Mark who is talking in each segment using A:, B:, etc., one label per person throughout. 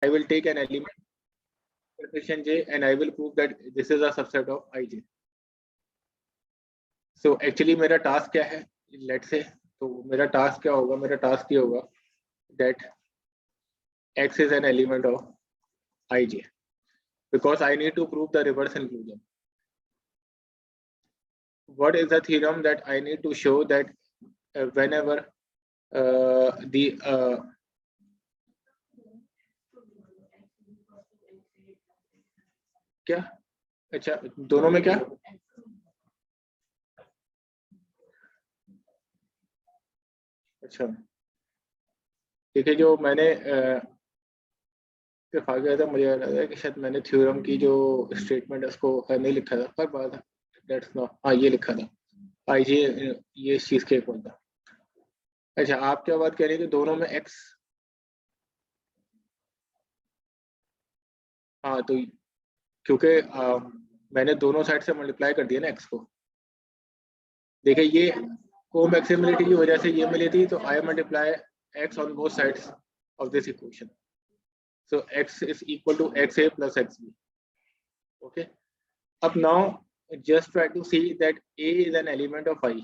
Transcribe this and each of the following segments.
A: I will take an element intersection J and I will prove that this is a subset of IJ. So actually मेरा task क्या है? Let's say तो मेरा task क्या होगा? मेरा task ये होगा that X is an element of IJ because I need to prove the reverse inclusion. What is the theorem that I need to show that whenever क्या अच्छा दोनों में क्या अच्छा ठीक है जो मैंने सिर्फ आ गया था मुझे याद आया कि शायद मैंने थ्योरम की जो स्टेटमेंट है उसको नहीं लिखा था पर बात दैट्स नॉट हाँ ये लिखा था आईजे ये इस चीज के इक्वल था। अच्छा आप क्या बात कह रहे हैं कि दोनों में एक्स हाँ तो क्योंकि मैंने दोनों साइड से मल्टीप्लाई कर दिया ना एक्स को। देखिए ये को मैक्सिमलिटी की वजह से ये मिली थी तो I multiply x on both sides of this equation so x is equal to xa plus xb. Okay, up now just try to see that a is an element of I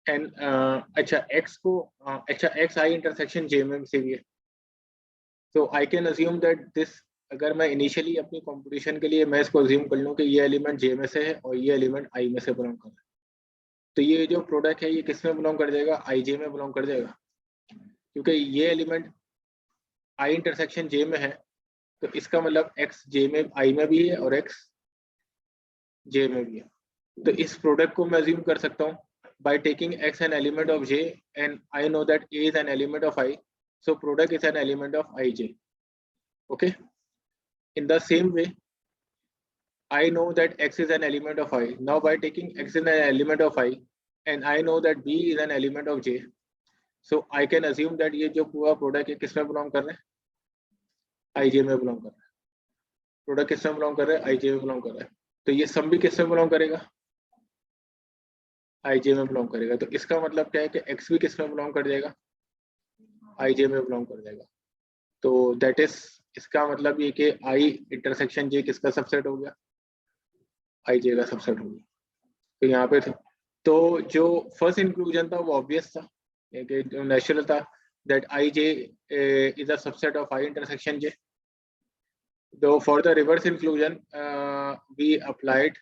A: and अच्छा x को अच्छा xi intersection j में से भी है so I can assume that this अगर मैं initially अपनी कंपटीशन के लिए मैं इसको अज्यूम कर लूँ कि ये एलिमेंट j में से है और ये एलिमेंट i में से बिलोंग कर रहा है तो ये जो प्रोडक्ट है ये किस में बिलोंग कर जाएगा ij में बिलोंग कर जाएगा क्योंकि ये एलिमेंट I इंटरसेक्शन J में है तो इसका मतलब X J में I में भी है और X J में भी है तो इस प्रोडक्ट को मैं अज्यूम कर सकता हूँ by taking X an element of J and I know that A is an element of I so product is an element of IJ. Okay, in the same way I know that X is an element of I. Now by taking X is an element of I and I know that B is an element of J so I can assume that ये जो पूरा product है किस में belong कर रहे हैं IJ में बिलोंग कर रहा है प्रोडक्ट किस में बिलोंग कर रहा है आईजे में बिलोंग कर रहा है तो ये सम भी किस में बिलोंग करेगा आईजे में बिलोंग करेगा तो इसका मतलब क्या है कि एक्स भी किस में बिलोंग कर जाएगा आईजे में बिलोंग कर जाएगा तो दैट इज इसका मतलब ये कि आई इंटरसेक्शन जे किसका सबसेट हो गया आईजे का सबसेट हो गया तो यहाँ पे तो जो फर्स्ट इंक्लूजन था वो ऑब्वियस था नेचुरल था that IJ is a subset of I intersection J. Though for the reverse inclusion, we applied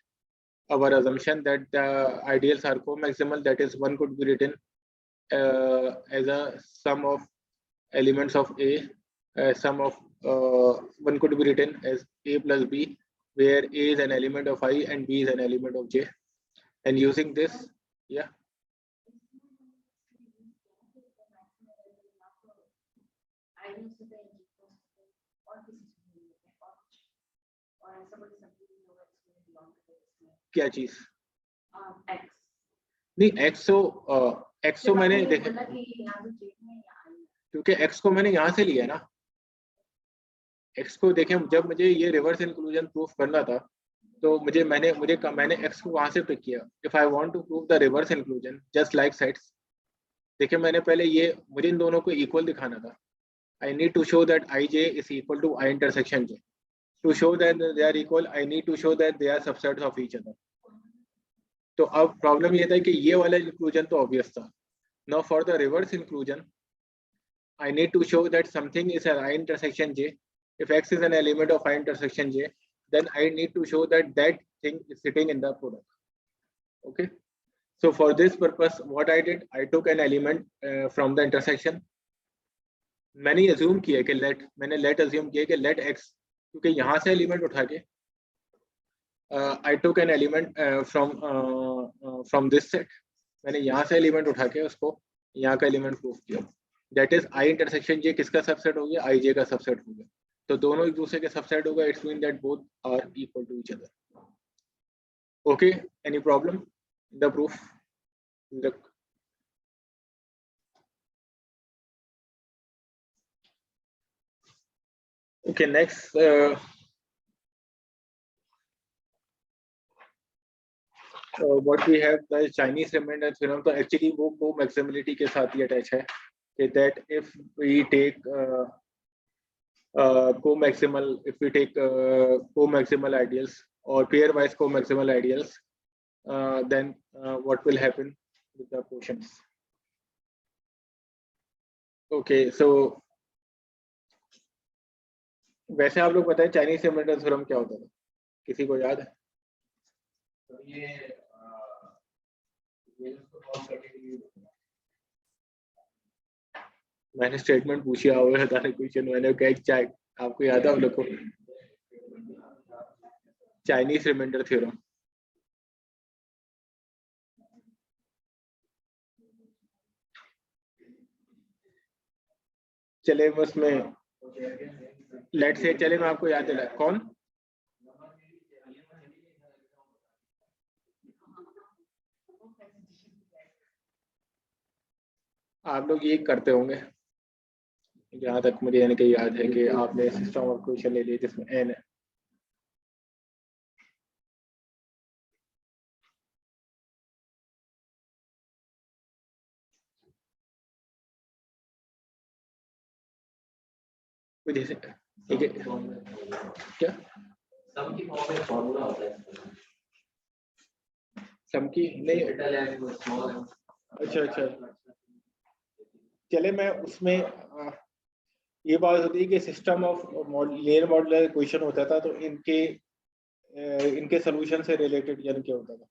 A: our assumption that the ideals are co-maximal. That is, one could be written as a sum of elements of A. Sum of one could be written as A plus B, where A is an element of I and B is an element of J. And using this, yeah. क्या चीज नहीं x तो मैंने देखा क्योंकि x को मैंने यहाँ से लिया ना एक्स को देखें जब मुझे ये रिवर्स इंक्लूजन प्रूफ करना था तो मैंने एक्स को वहां से पिक किया if I want to prove the reverse inclusion just like sides देखिए मैंने पहले ये मुझे इन दोनों को इक्वल दिखाना था I need to show that I J is equal to I intersection J to show that they are equal I need to show that they are subsets of each other तो अब problem ये था कि ये वाला inclusion तो obvious था now for the reverse inclusion I need to show that something is an I intersection J if X is an element of I intersection J then I need to show that that thing is sitting in the product. Okay, so for this purpose what I did I took an element from the intersection मैंने assume किया कि let assume किया कि let X क्योंकि यहाँ से element उठा के I took an element from this set मैंने यहाँ से एलिमेंट उठा के उसको यहाँ का एलिमेंट प्रूफ किया that is I intersection J किसका सबसेट हो गया आई जे का सबसेट हो गया तो दोनों एक दूसरे के सबसेट हो गए it's mean that both are equal to each other. Okay, any problem in the proof? Okay, next what we have the Chinese remainder theorem. तो actually वो co-maximality के साथ ही attach है कि that if we take co-maximal, if we take co-maximal ideals or pair-wise co-maximal ideals, then what will happen with the quotients? Okay, so वैसे आप लोग बताएं चाइनीज रिमाइंडर थ्योरम क्या होता था, किसी को याद है? मैंने स्टेटमेंट पूछी और बताने क्वेश्चन मैंने कहा आपको याद है आप लोग को चाइनीज रिमाइंडर थ्योरम? चले उसमें लेट से चले मैं आपको याद दिला कौन आप लोग ये करते होंगे जहाँ तक मुझे यानी कि याद है कि आपने सिस्टम ऑफ क्वेश्चन ले लिए जिसमें एन है। जैसे ठीक है क्या सम की फॉर्म में फॉर्मूला होता है सम की नहीं अच्छा चले मैं उसमें ये बात होती है कि system of linear modular equation होता था तो इनके सॉल्यूशन से रिलेटेड यानी क्या होता था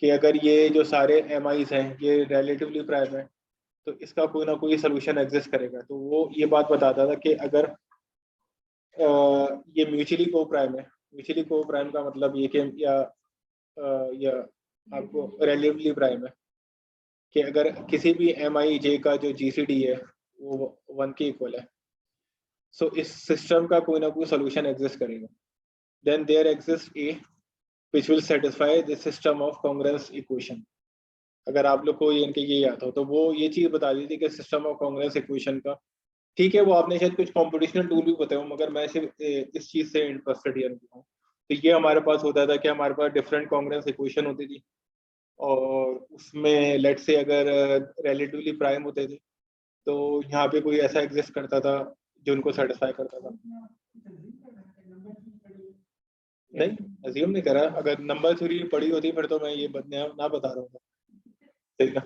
A: कि अगर ये जो सारे एमआईज हैं ये रिलेटिवली प्राइम है तो इसका कोई ना कोई सॉल्यूशन एग्जिस्ट करेगा। तो वो ये बात बताता था कि अगर ये म्यूचुअली को प्राइम है, म्यूचुअली को प्राइम का मतलब ये कि या आपको रिलेटिवली प्राइम है कि अगर किसी भी एम आई जे का जो जीसीडी है वो 1 के इक्वल है, सो इस सिस्टम का कोई ना कोई सॉल्यूशन एग्जिस्ट करेगा। Then there exist a which will satisfy the system of congruence equation. अगर आप लोग को इनके ये याद हो तो वो ये चीज बता दी थी कि सिस्टम ऑफ कांग्रेंस इक्वेशन का, ठीक है वो आपने शायद कुछ कॉम्पिटिशनल टूल भी बताया मगर मैं सिर्फ इस चीज से इंटरेस्टेड हूँ। तो ये हमारे पास होता था कि हमारे पास डिफरेंट कांग्रेंस इक्वेशन होती थी और उसमें लेट से अगर रिलेटिवली प्राइम होते थे तो यहाँ पे कोई ऐसा एग्जिस्ट करता था जो उनको सेटिस्फाई करता था। नहीं अज्यूम नहीं करा, अगर नंबर थ्योरी पढ़ी होती फिर तो मैं ये ना बता रहा हूँ। ठीक है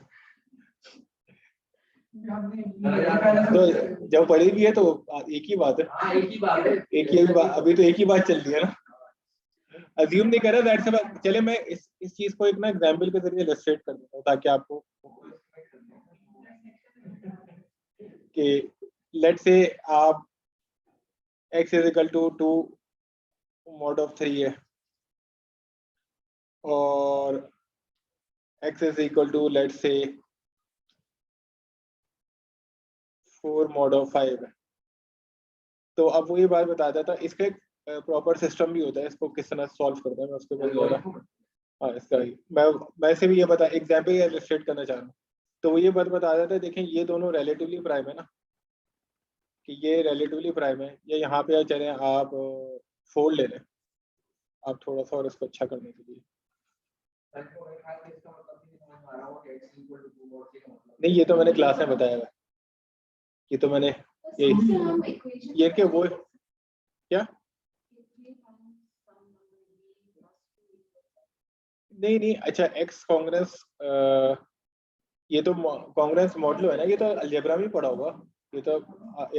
A: तो जब पढ़ी भी है तो एक ही बात है, एक ही बात अभी तो एक ही बात चल रही है ना, अज्यूम नहीं कर रहा दैट। चले मैं इस चीज को एक ना एग्जांपल के जरिए इलस्ट्रेट कर देता हूँ ताकि आपको कि लेट से आप x is equal to 2 mod of 3 है और x is equal to let say 4 mod of 5 है। तो अब वो ये बात बताता था इसका एक प्रॉपर सिस्टम भी होता है, इसको किस तरह सॉल्व करता है मैं उसके बाद हाँ इसका ही मैं से भी ये बता एग्जाम्पल इलस्ट्रेट करना चाह रहा हूँ। तो वो ये बात बता देता है देखें ये दोनों रिलेटिवली प्राइम है ना, कि ये रिलेटिवली प्राइम है, ये यहाँ पे चले आप 4 ले लें आप थोड़ा सा और इसको अच्छा करने के लिए। नहीं ये तो मैंने क्लास में बताया है, ये तो मैंने ये क्या वो क्या नहीं अच्छा एक्स कांग्रेस ये तो कांग्रेस मॉडल है ना, ये तो अलजेब्रा में पढ़ा होगा। ये तो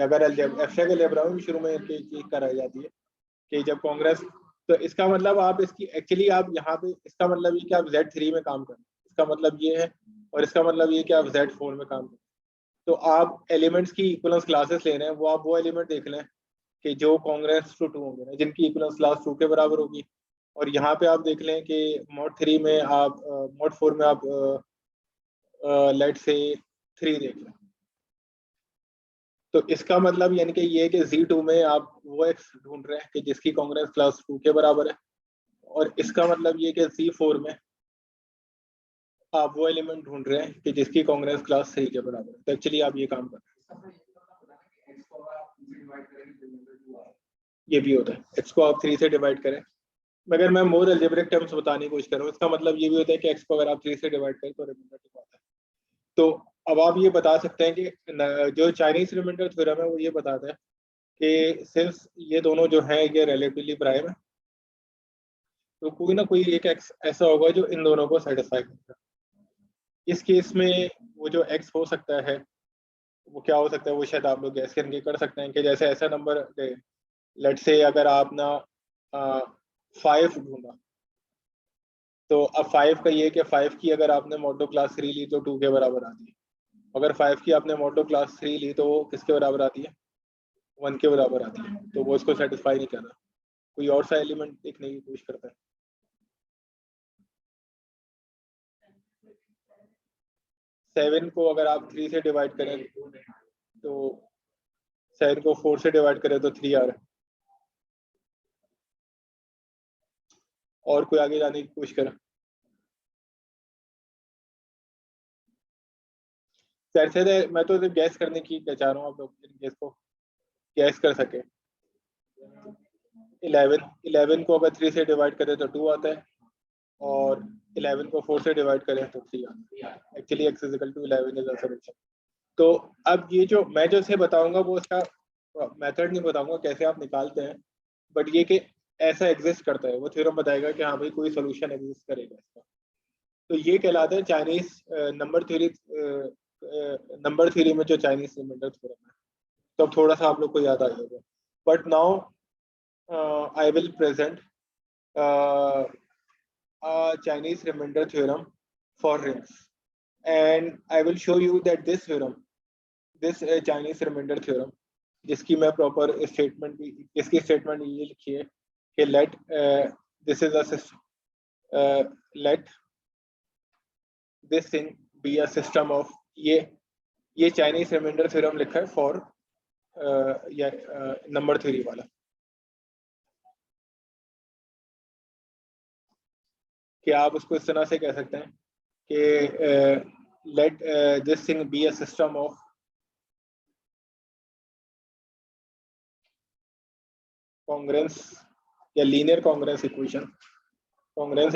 A: अगर एब्स्ट्रैक्ट अलजेब्रा में भी शुरू में कराई जाती है कि जब कांग्रेस, तो इसका मतलब आप इसकी एक्चुअली आप यहाँ पे इसका मतलब ये कि आप Z3 में काम करें, इसका मतलब ये है, और इसका मतलब ये कि आप Z4 में काम करें। तो आप एलिमेंट्स की इक्वलेंस क्लासेस ले रहे हैं, वो आप वो एलिमेंट देख लें कि जो कांग्रेस टू 2 होंगे ना, जिनकी इक्वलेंस क्लास 2 के बराबर होगी। और यहाँ पे आप देख लें कि मोड 3 में आप मोड 4 में आप लेट से 3 देख लें। तो इसका मतलब यानी कि ये कि Z2 में आप वो एक्स ढूंढ रहे हैं कि जिसकी कांग्रेस क्लास 2 के बराबर है, और इसका मतलब ये कि Z4 में आप वो एलिमेंट ढूंढ रहे हैं कि जिसकी कांग्रेस क्लास 3 के बराबर है। तो एक्चुअली आप ये काम कर रहे हैं, ये भी होता है x को आप 3 से डिवाइड करें, मगर मैं मोर अलजेब्रिक टर्म्स बताने की कोशिश कर रहा हूँ। इसका मतलब ये भी होता है कि x को अगर आप 3 से डिवाइड करें तो रिमाइंडर आता है। तो अब आप ये बता सकते हैं कि जो चाइनीज रिमाइंडर थ्योरम है वो ये बताता है कि सिंस ये दोनों जो है ये रिलेटिवली प्राइम है, तो कोई ना कोई एक एक्स ऐसा होगा जो इन दोनों को सेटिस्फाई करता है। इस केस में वो जो एक्स हो सकता है वो क्या हो सकता है, वो शायद आप लोग गैस करके कर सकते हैं कि जैसे ऐसा नंबर, लेट से अगर आप ना 5 ढूंढा, तो अब 5 का ये कि 5 की अगर आपने मोटो क्लास 3 ली तो 2 के बराबर आती है। अगर 5 की आपने मोटो क्लास 3 ली तो वो किसके बराबर आती है, 1 के बराबर आती है। तो वो इसको सेटिस्फाई नहीं कर रहा, कोई और सा एलिमेंट देखने की कोशिश करता है। 7 को अगर आप 3 से डिवाइड करें तो 7 को 4 से डिवाइड करें तो 3 आ रहा है। और कोई आगे जाने की कोशिश करें। से मैं तो गैस करने की चाह रहा हूँ, आप लोग इन केस को गैस कर सके। 11 को अगर 3 से डिवाइड करें तो 2 आता है, और 11 को 4 से डिवाइड करें तो 3 आता है। Actually x is equal to 11 is the solution. तो अब ये जो मैं जो इसे बताऊंगा वो इसका मेथड नहीं बताऊंगा कैसे आप निकालते हैं, बट ये कि ऐसा एग्जिस्ट करता है, वो थ्योरम बताएगा कि हाँ भाई कोई सोल्यूशन एग्जिस्ट करेगा इसका। तो ये कहलाता है चाइनीज नंबर थ्योरी में जो चाइनीज रिमाइंडर थ्योरम है। तो अब थोड़ा सा आप लोग को याद आ जाएगा। But now I will present Chinese remainder theorem for rings, and I will show you that this theorem, this Chinese remainder theorem, जिसकी मैं प्रॉपर स्टेटमेंट भी, इसकी स्टेटमेंट ये लिखी है कि let this is a let this thing be a system of, ये Chinese remainder theorem लिखा है फॉर नंबर थ्योरी वाला, कि आप उसको इस तरह से कह सकते हैं कि let this thing be a system of congruence या linear congruence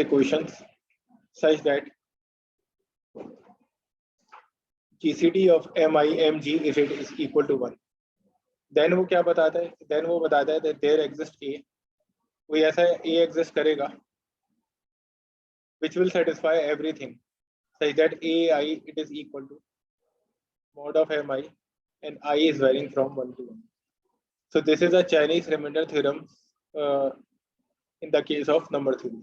A: equations such that GCD of MI MG if it is equal to 1. Then वो क्या बताता है, then वो बताता है that there exists A, कोई ऐसा A exist करेगा which will satisfy everything such that AI it is equal to mod of MI and I is varying from 1 to 1. So this is a Chinese remainder theorem in the case of number theory.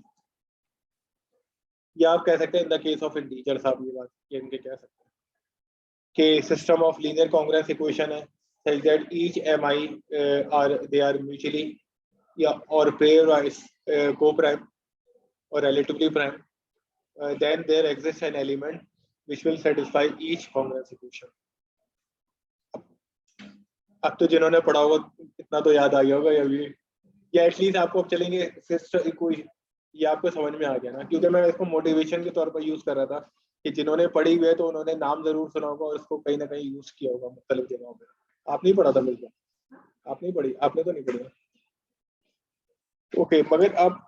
A: या आप कह सकते हैं in the case of integers, आप ये बात इनके कह सकते हैं कि system of linear Congress equation है such that each mi are they are mutually or pair wise co-prime or relatively prime, then there exists an element which will satisfy each congruence equation. अब तो जिन्होंने पढ़ा होगा इतना तो याद आ गया होगा, या एटलीस्ट आपको अब चलेंगे सिस्टर इक्वेशन, ये आपको समझ में आ गया ना, क्योंकि मैं इसको मोटिवेशन के तौर पर यूज कर रहा था कि जिन्होंने पढ़ी हुई है तो उन्होंने नाम जरूर सुना होगा और इसको कहीं ना कहीं यूज किया होगा मुख्तलिफ जगहों पे। आप नहीं पढ़ा था बिल्कुल, आप नहीं पढ़ी, आपने तो नहीं पढ़ी। ओके, मगर अब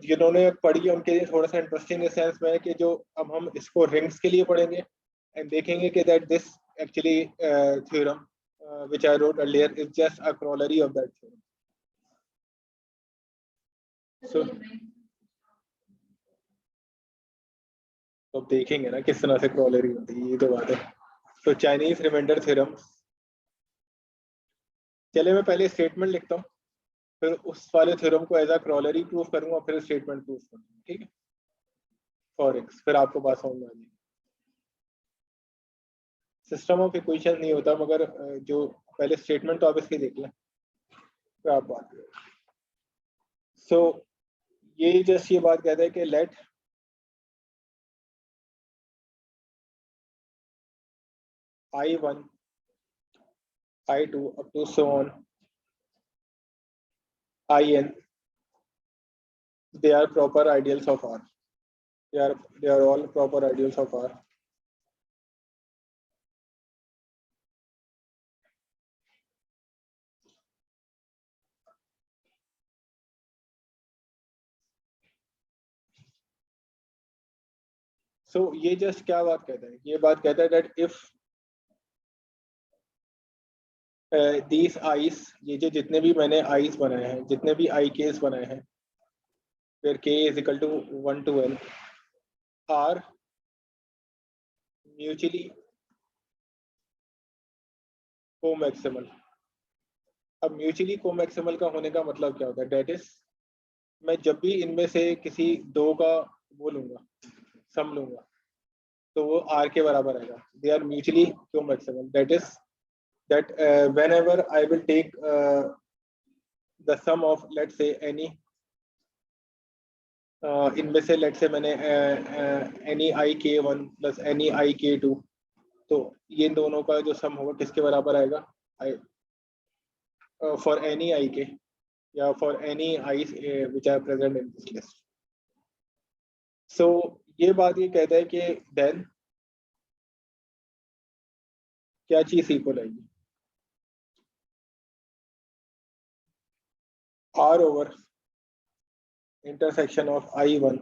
A: जिन्होंने पढ़ी है उनके लिए थोड़ा सा इंटरेस्टिंग इस सेंस में है कि जो अब हम इसको रिंग्स के लिए पढ़ेंगे एंड देखेंगे कि that this actually theorem which I wrote earlier is just a corollary of that theorem. So तो देखेंगे ना किस तरह से corollary होती है, ये तो बात है। तो चाइनीज रिमाइंडर थ्योरम, चले मैं पहले स्टेटमेंट लिखता हूँ, फिर उस वाले थ्योरम को एज अ corollary प्रूफ करूंगा, फिर स्टेटमेंट प्रूफ करूंगा, ठीक है, फॉर एक्स, फिर आपको बात समझ में आ जाएगी। सिस्टम ऑफ इक्वेशन नहीं होता, मगर जो पहले स्टेटमेंट तो आप इसकी देख लें फिर आप बात करें। सो ये जस्ट ये बात कहता है कि late I1 I2 up to so on In, they are proper ideals of R. They are all proper ideals of R. So ये just क्या बात कहता है, ये बात कहता है that if दीज आइस, ये जो जितने भी मैंने आइस बनाए हैं, जितने भी आई केस बनाए हैं, फिर k is equal to 1 to n are mutually comaximal. अब म्यूचुअली कोमैक्सिमल का होने का मतलब क्या होता है? डेट इज, मैं जब भी इनमें से किसी दो का वो लूंगा, सम लूंगा, तो वो आर के बराबर आएगा। They are mutually comaximal, that is that whenever I will take the sum of let's say any इनमें से let's say मैंने any I k1 plus any I k2, तो ये दोनों का जो सम होगा किसके बराबर आएगा? for any I k या for any i's which are present in this list. So ये बात ये कहता है कि then क्या चीज इक्वल आएगी? R over intersection of I1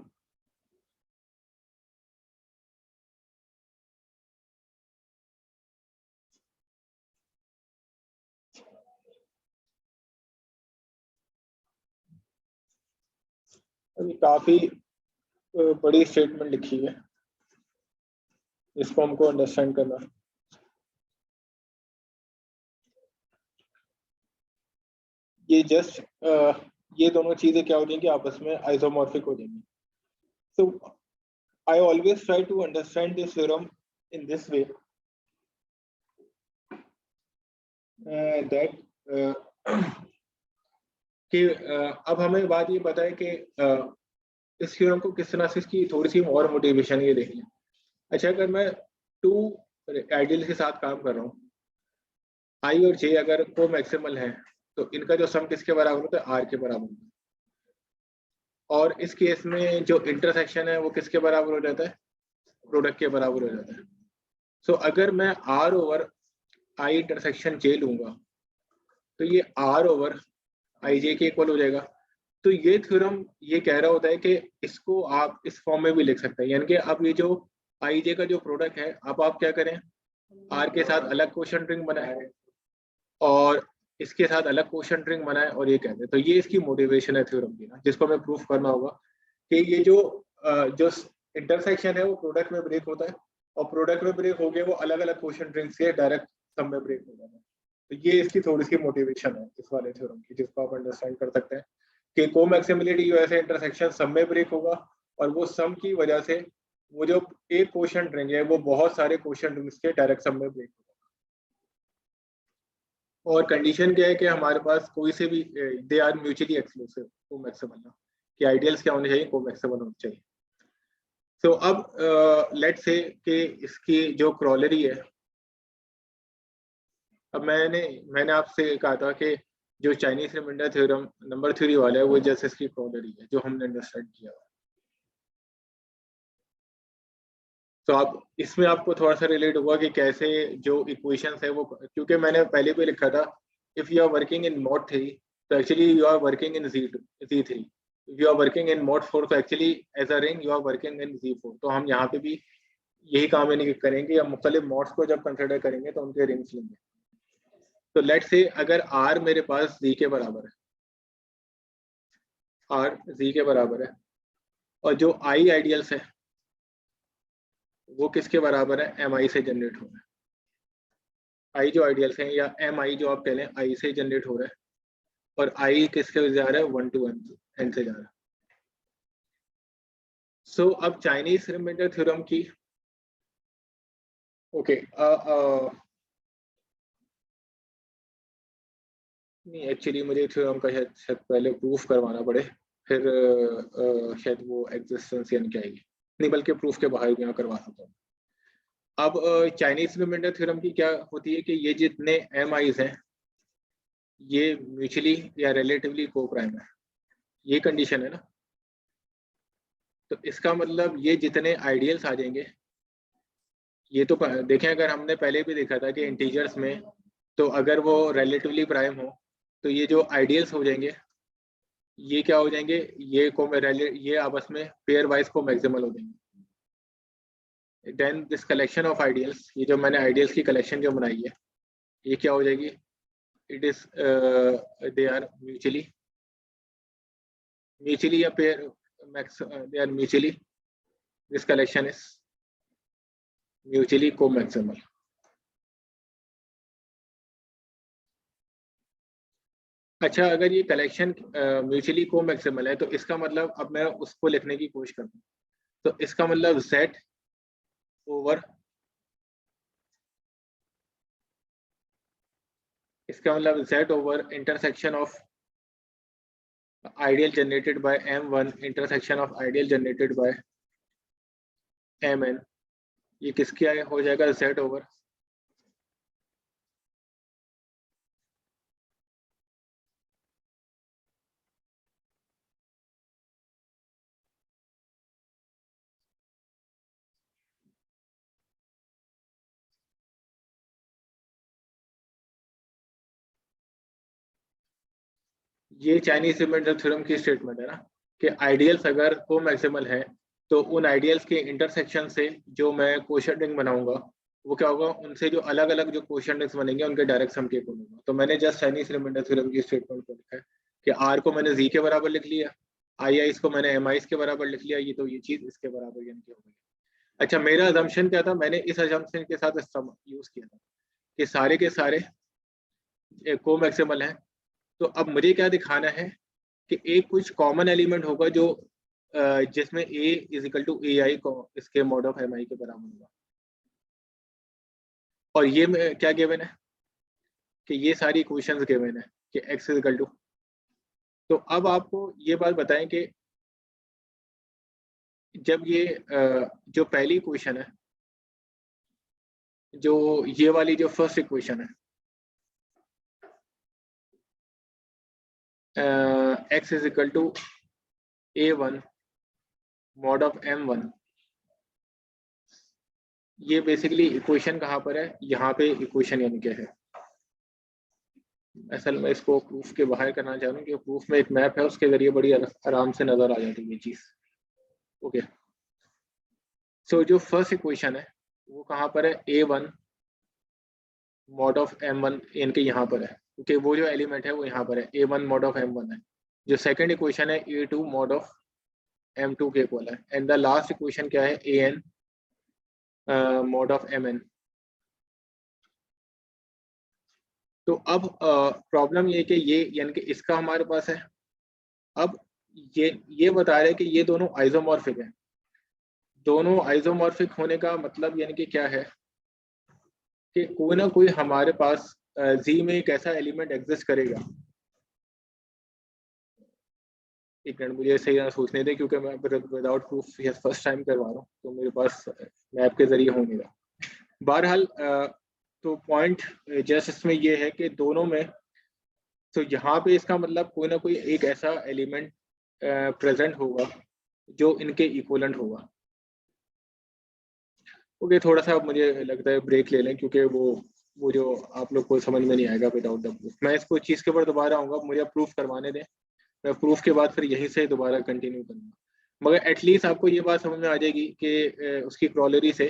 A: अभी काफी बड़ी स्टेटमेंट लिखी है, इसको हमको अंडरस्टैंड करना है। ये जस्ट ये दोनों चीजें क्या हो जाएंगी? आपस में आइसोमॉर्फिक हो जाएंगी। So I always try to understand this theorem in this way that कि अब हमें बात ये पता है कि इस थ्योरम को किस तरह से इसकी थोड़ी सी और मोटिवेशन ये देखिए। अच्छा, अगर मैं टू आइडियल के साथ काम कर रहा हूँ, आई और जे अगर को मैक्सिमल है, तो इनका जो सम किसके बराबर होता है? आर के बराबर होता है। और इस केस में जो इंटरसेक्शन है वो किसके बराबर हो जाता है? प्रोडक्ट के बराबर हो जाता है। सो अगर मैं आर ओवर आई इंटरसेक्शन जे लूंगा, तो ये आर ओवर आई जे के इक्वल हो जाएगा। तो ये थ्योरम ये कह रहा होता है कि इसको आप इस फॉर्म में भी लिख सकते हैं, यानी कि अब ये जो आई जे का जो प्रोडक्ट है, अब आप क्या करें? आर के साथ अलग क्वोशंट रिंग बनाए और इसके साथ अलग क्वोशंट रिंग बनाए और ये कहते हैं। तो ये इसकी मोटिवेशन है थ्योरम की ना, जिसको हमें प्रूफ करना होगा कि ये जो इंटरसेक्शन है वो प्रोडक्ट में ब्रेक होता है, और प्रोडक्ट में ब्रेक हो गया वो अलग अलग क्वोशंट रिंग से डायरेक्ट सम में ब्रेक हो जाता है। तो ये इसकी थोड़ी सी मोटिवेशन है इस वाले थ्योरम की, जिसको आप अंडरस्टैंड कर सकते हैं कि कोमैक्सिमिलिटी जो ऐसे इंटरसेक्शन सम में ब्रेक होगा, और वो सम की वजह से वो जो एक क्वोशंट रिंग है वो बहुत सारे क्वोशंट रिंग्स के डायरेक्ट सम में ब्रेक होगा। और कंडीशन क्या है कि हमारे पास कोई से भी दे आर म्यूचुअली एक्सक्लूसिव कोमैक्सिमल ना, कि आइडियल्स क्या होने चाहिए? कोमैक्सिमल होने चाहिए। तो अब लेट्स से कि इसकी जो क्रॉलरी है, अब मैंने आपसे कहा था कि जो Chinese remainder theorem number theory वाला है वो जस्ट इसकी क्रॉलरी है जो हमने अंडरस्टैंड किया। तो आप इसमें आपको थोड़ा सा रिलेट होगा कि कैसे जो इक्वेशंस है वो, क्योंकि मैंने पहले भी लिखा था if you are working in mod 3 तो actually you are working in Z3, if you are working in mod 4 तो actually as a ring you are working in Z4। तो हम यहाँ पे भी यही काम नहीं करेंगे, हम मुख्तलिफ मॉड्स को जब कंसिडर करेंगे तो उनके रिंग्स लेंगे। तो लेट्स से अगर R मेरे पास Z के बराबर है, R Z के बराबर है, और जो I आइडियल्स है वो किसके बराबर है? MI से जनरेट हो रहा है। आई जो आइडियल्स हैं या MI जो आप कह लें, आई से जनरेट हो रहा है, और आई किसके जा रहा है? 1 to n से जा रहा है। सो अब चाइनीज रिमाइंडर थ्योरम की ओके नहीं, एक्चुअली मुझे थ्योरम का शायद पहले प्रूफ करवाना पड़े, फिर शायद वो एग्जिस्टेंस यानी क्या आएगी, नहीं बल्कि प्रूफ के बाहर भी मैं करवा सकता हूँ। अब चाइनीज रिमाइंडर थ्योरम की क्या होती है कि ये जितने MIs हैं ये म्यूचुअली या रिलेटिवली को प्राइम है, ये कंडीशन है ना। तो इसका मतलब ये जितने आइडियल्स आ जाएंगे, ये तो देखें अगर हमने पहले भी देखा था कि इंटीजर्स में तो अगर वो रिलेटिवली प्राइम हो तो ये जो आइडियल्स हो जाएंगे ये क्या हो जाएंगे? ये आपस में पेयर वाइज को मैक्सिमल हो जाएंगे। Then this collection of ideals, ये जो मैंने आइडियल्स की कलेक्शन जो बनाई है, ये क्या हो जाएगी? it is they are mutually या pair max they are mutually, this collection is mutually co-maximal. अच्छा, अगर ये कलेक्शन म्यूचुअली को मैक्सिमल है तो इसका मतलब, अब मैं उसको लिखने की कोशिश करता हूँ, तो इसका मतलब Z ओवर, इसका मतलब Z over intersection of ideal generated by M1 intersection of ideal generated by Mn, ये किसकी हो जाएगा, Z ओवर ये चाइनीज रिमाइंडर थ्योरम की स्टेटमेंट है ना, कि आइडियल्स अगर को मैक्सिमल है तो उन आइडियल्स के इंटरसेक्शन से जो मैं कोशेंट रिंग बनाऊंगा वो क्या होगा, उनसे जो अलग अलग जो कोशेंट रिंग्स बनेंगे उनके डायरेक्ट सम के इक्वल होगा। तो मैंने जस्ट चाइनीज रिमाइंडर थ्योरम की स्टेटमेंट को लिखा है कि आर को मैंने जी के बराबर लिख लिया, आई आईस को मैंने एम आईस के बराबर लिख लिया, ये तो ये चीज इसके बराबर यानी कि हो गई। अच्छा, मेरा अजम्पशन क्या था, मैंने इस अजम्पशन के साथ यूज किया था कि सारे के सारे को मैक्सिमल हैं। तो अब मुझे क्या दिखाना है कि एक कुछ कॉमन एलिमेंट होगा जो जिसमें a इज इक्वल टू ए आई इसके मॉड ऑफ एम आई के बराबर होगा, और ये क्या गिवन है कि ये सारी इक्वेशंस गिवन है कि x इज इक्वल टू। तो अब आपको ये बात बताएं कि जब ये जो पहली इक्वेशन है, जो ये वाली जो फर्स्ट इक्वेशन है, x is equal to a1 mod of m1, ये बेसिकली इक्वेशन कहाँ पर है, यहाँ पे इक्वेशन यानी क्या है। असल में इसको प्रूफ के बाहर करना चाह रहा हूँ कि प्रूफ में एक मैप है, उसके जरिए बड़ी आराम से नजर आ जाती है ये चीज। ओके, सो जो फर्स्ट इक्वेशन है वो कहाँ पर है, a1 मॉड ऑफ m1 इनके यहाँ पर है, क्योंकि वो जो एलिमेंट है वो यहाँ पर है, a1 मॉड ऑफ m1 है। जो सेकंड इक्वेशन है a2 मॉड ऑफ m2 के इक्वल है, एंड द लास्ट इक्वेशन क्या है, an मॉड ऑफ mn। तो अब प्रॉब्लम ये कि ये यानी कि इसका हमारे पास है। अब ये बता रहे हैं कि ये दोनों आइसोमॉर्फिक है। दोनों आइसोमॉर्फिक होने का मतलब यानी कि क्या है कि कोई ना कोई हमारे पास जी में एक ऐसा एलिमेंट एग्जिस्ट करेगा। एक मिनट, मुझे सही तरह सोचने दे, क्योंकि मैं विदाउट प्रूफ ये फर्स्ट टाइम करवा रहा हूँ, तो मेरे पास मैप के जरिए हो नहीं रहा। बहरहाल तो पॉइंट जस्ट इसमें ये है कि दोनों में, तो यहाँ पे इसका मतलब कोई ना कोई एक ऐसा एलिमेंट प्रेजेंट होगा जो इनके इक्वलेंट होगा। ओके, थोड़ा सा मुझे लगता है ब्रेक ले लें, क्योंकि वो जो आप लोग को समझ में नहीं आएगा विदाउट द प्रूफ। मैं इसको चीज़ के ऊपर दोबारा आऊँगा, मुझे प्रूफ करवाने दें, मैं प्रूफ के बाद फिर यहीं से दोबारा कंटिन्यू करूँगा। मगर एटलीस्ट आपको ये बात समझ में आ जाएगी कि उसकी क्रॉलरी से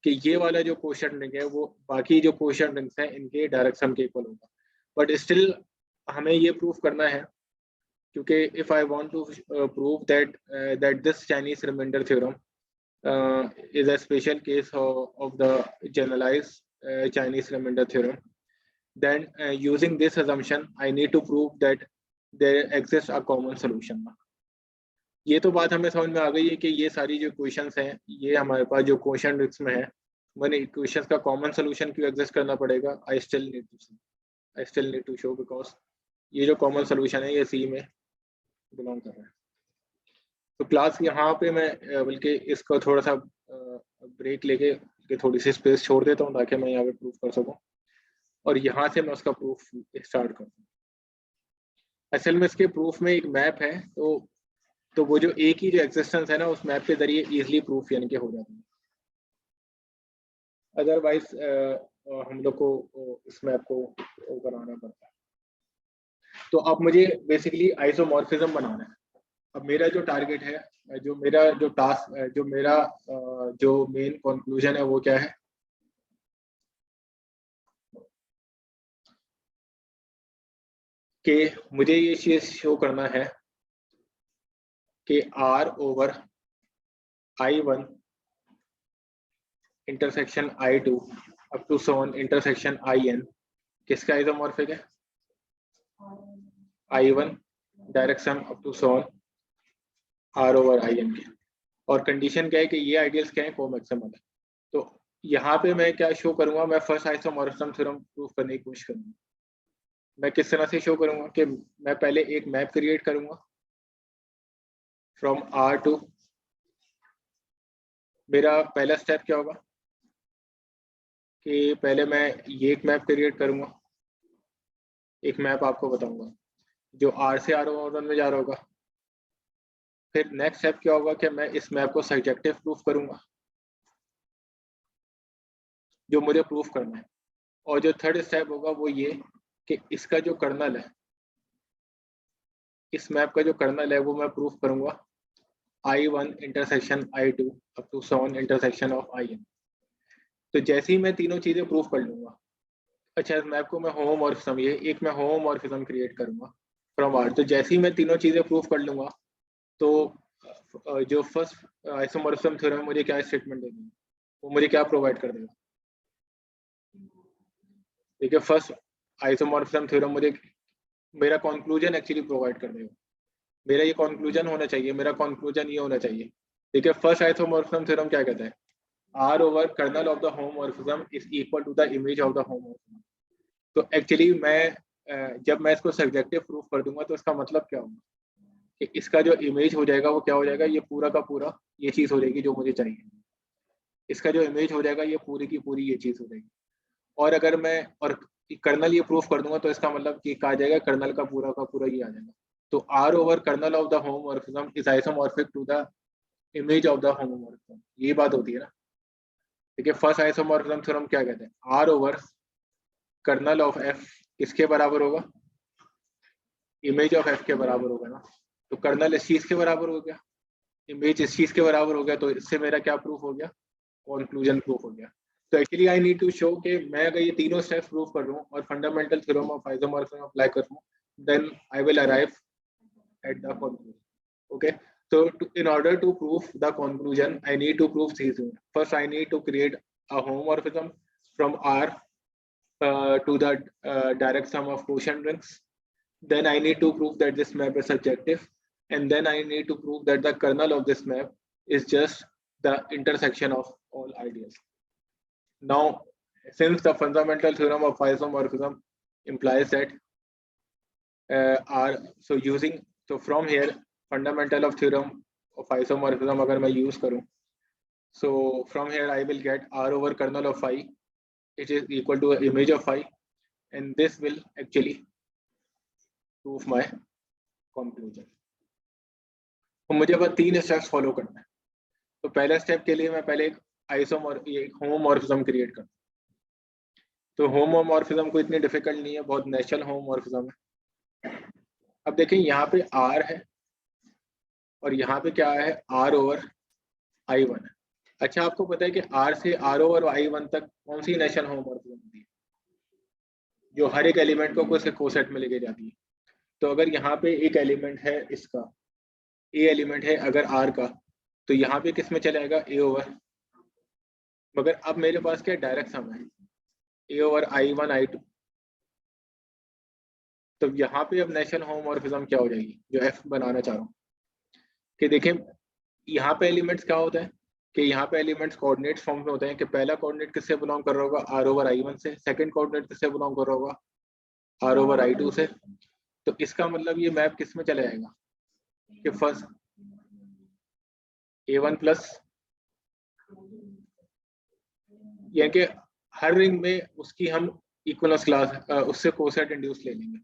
A: कि ये वाला जो क्वेश्चन रिंग है वो बाकी जो क्वेश्चन रिंग्स हैं इनके डायरेक्ट सम के इक्वल होगा। बट स्टिल हमें ये प्रूफ करना है, क्योंकि if I want to prove that this Chinese remainder theorem is a special case of the generalized Chinese remainder theorem, then using this assumption I need to prove that there exists a common solution। ये तो बात हमें समझ में आ गई है कि ये सारी जो क्वेश्चंस हैं ये हमारे पास जो क्वेश्चन रिक्स में है, मैंने इक्वेशंस का कॉमन सोल्यूशन क्यों एग्जिस्ट करना पड़ेगा। I still need to show because ये जो कॉमन सोल्यूशन है ये सी में बिलोंग कर रहा है। तो क्लास यहाँ पे मैं बल्कि इसको थोड़ा सा ब्रेक लेके थोड़ी सी स्पेस छोड़ देता हूँ ताकि मैं यहाँ पे प्रूफ कर सकूँ, और यहाँ से मैं उसका प्रूफ स्टार्ट करता हूँ। असल में इसके प्रूफ में एक मैप है, तो वो जो एक ही जो एग्जिस्टेंस है ना उस मैप के जरिए इजीली प्रूफ यानी कि हो जाती है। अदरवाइज हम लोग को इस मैप को बनाना पड़ता है। तो अब मुझे बेसिकली आइसोमॉर्फिज्म बनाना है। अब मेरा जो टारगेट है, जो मेरा जो टास्क, जो मेरा जो मेन कंक्लूजन है वो क्या है, कि मुझे ये चीज शो करना है कि R over I1 intersection I2 up to so on intersection IN किसका आइसोमॉर्फिक है? I1 direct sum up to so on R over IN के। और कंडीशन क्या है कि ये आइडियल्स क्या है? कोमैक्सिमल है। तो यहाँ पे मैं क्या शो करूंगा? मैं फर्स्ट आइसोमॉर्फिज्म थ्योरम प्रूव करने की कोशिश करूंगा। मैं किस तरह से शो करूंगा कि मैं पहले एक मैप क्रिएट करूंगा फ्रॉम R टू, मेरा पहला स्टेप क्या होगा कि पहले मैं ये एक मैप क्रिएट करूंगा, एक मैप आपको बताऊंगा जो R से R1 में जा रहा होगा। फिर नेक्स्ट स्टेप क्या होगा कि मैं इस मैप को सर्जेक्टिव प्रूफ करूंगा, जो मुझे प्रूफ करना है। और जो थर्ड स्टेप होगा वो ये कि इसका जो कर्नल है, इस मैप का जो कर्नल है वो मैं प्रूफ करूंगा I1 intersection I2 up to so on intersection of IN। तो जैसे ही मैं तीनों चीजें प्रूफ कर लूंगा, अच्छा इस मैप को मैं होमोमॉर्फिज्म, ये एक मैं होमोमॉर्फिज्म क्रिएट करूंगा फ्रॉम R। तो जैसे ही मैं तीनों चीजें प्रूफ कर लूंगा तो जो फर्स्ट आइसोमॉर्फिज्म थ्योरम मुझे क्या स्टेटमेंट देगी, वो मुझे क्या प्रोवाइड कर देगा? देखिए फर्स्ट आइसोमॉर्फिज्म थ्योरम मुझे मेरा कंक्लूजन एक्चुअली प्रोवाइड कर देगा। मेरा ये कंक्लूजन होना चाहिए, मेरा कंक्लूजन ये होना चाहिए। देखिए फर्स्ट आइसोमॉर्फिज्म थ्योरम क्या कहता है? R over kernel of the homomorphism is equal to the image of the homomorphism. तो एक्चुअली मैं जब मैं इसको सब्जेक्टिव प्रूफ कर दूंगा तो इसका मतलब क्या होगा कि इसका जो इमेज हो जाएगा वो क्या हो जाएगा? ये पूरा का पूरा ये चीज हो जाएगी जो मुझे चाहिए। इसका जो इमेज हो जाएगा ये पूरी की पूरी ये चीज हो जाएगी। और अगर मैं और कर्नल ये प्रूफ कर दूंगा तो इसका मतलब कि कहा जाएगा कर्नल का पूरा ये आ जाएगा। तो R over kernel of the homomorphism is isomorphic to the image of the homomorphism. ये बात होती है ना। देखिए फर्स्ट आइसोमॉर्फिज्म थ्योरम क्या कहते हैं? R over kernel of F किसके बराबर होगा? इमेज ऑफ F के बराबर होगा ना। तो कर्नल इस चीज के बराबर हो गया, इमेज इस चीज के बराबर हो गया, तो इससे मेरा क्या प्रूफ हो गया? कंक्लूजन प्रूफ हो गया। तो actually I need to show कि मैं अगर ये तीनों स्टेप्स प्रूव कर लूं और fundamental theorem of isomorphism apply कर लूं, then I will arrive at the conclusion. Okay, so in order to prove the conclusion I need to prove these things. First I need to create a homomorphism from R to the direct sum of quotient rings. Then I need to prove that this map is surjective, and then I need to prove that the kernel of this map is just the intersection of all ideals. Now since the fundamental theorem of isomorphism implies that R, so using, so from here fundamental of theorem of isomorphism अगर मैं use करूँ, so from here I will get R over kernel of phi, it is equal to image of phi, and this will actually prove my conclusion. तो मुझे बस 3 steps follow करना है। तो पहले स्टेप के लिए मैं पहले एक होमोमॉर्फिज्म क्रिएट करता हूँ। तो होमोमॉर्फिज्म को इतनी डिफिकल्ट नहीं है, बहुत नेचुरल होमोमॉर्फिज्म है। अब देखें यहाँ पे R है और यहाँ पे क्या है? R ओवर I1 है। अच्छा आपको पता है कि R से R ओवर I1 तक कौन सी नेचुरल होमोमॉर्फिज्म होती है जो हर एक एलिमेंट को उसके कोसेट में लेके जाती है? तो अगर यहाँ पे एक एलिमेंट है, इसका ए एलिमेंट है अगर R का, तो यहाँ पे किस में चला जाएगा? A over. मगर अब मेरे पास क्या डायरेक्ट सम है, A ओवर I1 I2। तो यहाँ पे अब नेचुरल होमोमॉर्फिज्म क्या हो जाएगी जो F बनाना चाह रहा हूँ कि देखें यहाँ पे एलिमेंट्स क्या होता है कि यहाँ पे एलिमेंट्स कोऑर्डिनेट्स फॉर्म में होते हैं कि पहला कोऑर्डिनेट किससे बिलोंग कर रहा होगा? R ओवर I1 से। सेकंड कोऑर्डिनेट किससे बिलोंग कर रहा होगा? R ओवर I2 से। तो इसका मतलब ये मैप किस में चला जाएगा कि फर्स्ट A1 प्लस, यानी कि हर रिंग में उसकी हम इक्वलेंस क्लास उससे कोसेट इंड्यूस ले लेंगे,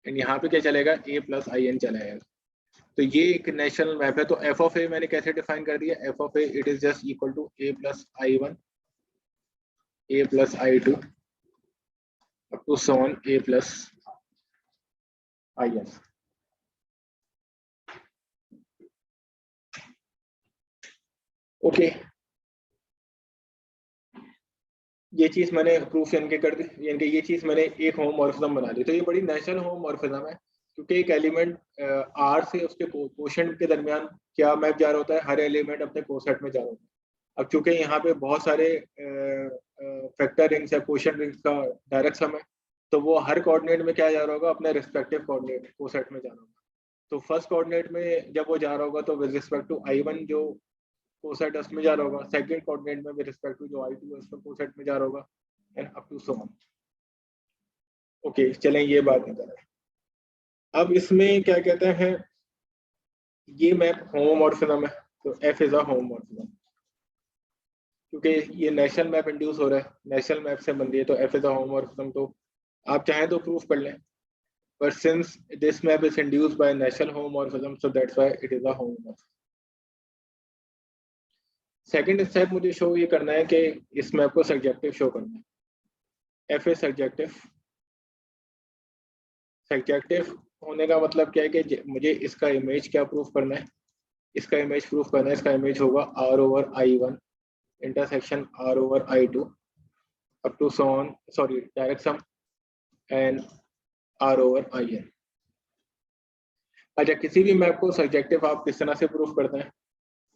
A: एंड यहाँ पे क्या चलेगा? A प्लस IN चला जाएगा। तो ये एक नेशनल मैप है। तो एफ ऑफ ए मैंने कैसे डिफाइन कर दिया? F of A it is just equal to A plus I1 A plus I2 up to so on A plus IN। Okay, ये चीज मैंने प्रूफ यानी कि कर दी, यानी कि ये चीज मैंने एक होमोमॉर्फिज्म बना दी। तो ये बड़ी नेचुरल होमोमॉर्फिज्म है, क्योंकि एक एलिमेंट आर से उसके कोशेंट के दरमियान क्या मैप जा रहा होता है, हर एलिमेंट अपने कोसेट में जा रहा होता है। अब चूंकि यहाँ पे बहुत सारे फैक्टर रिंग्स या कोशेंट रिंग्स का डायरेक्ट सम है, तो वो हर कोऑर्डिनेट में क्या जा रहा होगा, अपने रिस्पेक्टिव कोऑर्डिनेट कोसेट में जा रहा होगा। तो फर्स्ट कोऑर्डिनेट में जब वो जा रहा होगा तो विद रिस्पेक्ट टू I1 जो कोसेट उसमें जा रहा होगा, सेकंड कोऑर्डिनेट में विद रिस्पेक्ट टू जो I2 है उसमें कोसेट में जा रहा होगा, and up to so on. Okay, चलें ये बात नहीं करें। अब इसमें क्या कहते हैं, ये मैप होमोमॉर्फिज्म है, तो एफ इज अ होमोमॉर्फिज्म, क्योंकि ये नेशनल मैप इंड्यूस हो रहा है, नेशनल मैप से बन रही है, तो एफ इज अ होमोमॉर्फिज्म। तो आप चाहें तो प्रूफ कर लें, but since this map is induced by national homomorphism, so that's why it is a homomorphism. Second step मुझे शो ये करना है कि इस मैप को सर्जेक्टिव शो करना है। एफ ए सर्जेक्टिव, सर्जेक्टिव होने का मतलब क्या है कि मुझे इसका इमेज क्या प्रूफ करना है, इसका इमेज प्रूफ करना है। इसका इमेज होगा R over I1 intersection R over I2 up to so on, sorry direct sum, and R over IN। अच्छा, किसी भी मैप को सर्जेक्टिव आप किस तरह से प्रूफ करते हैं,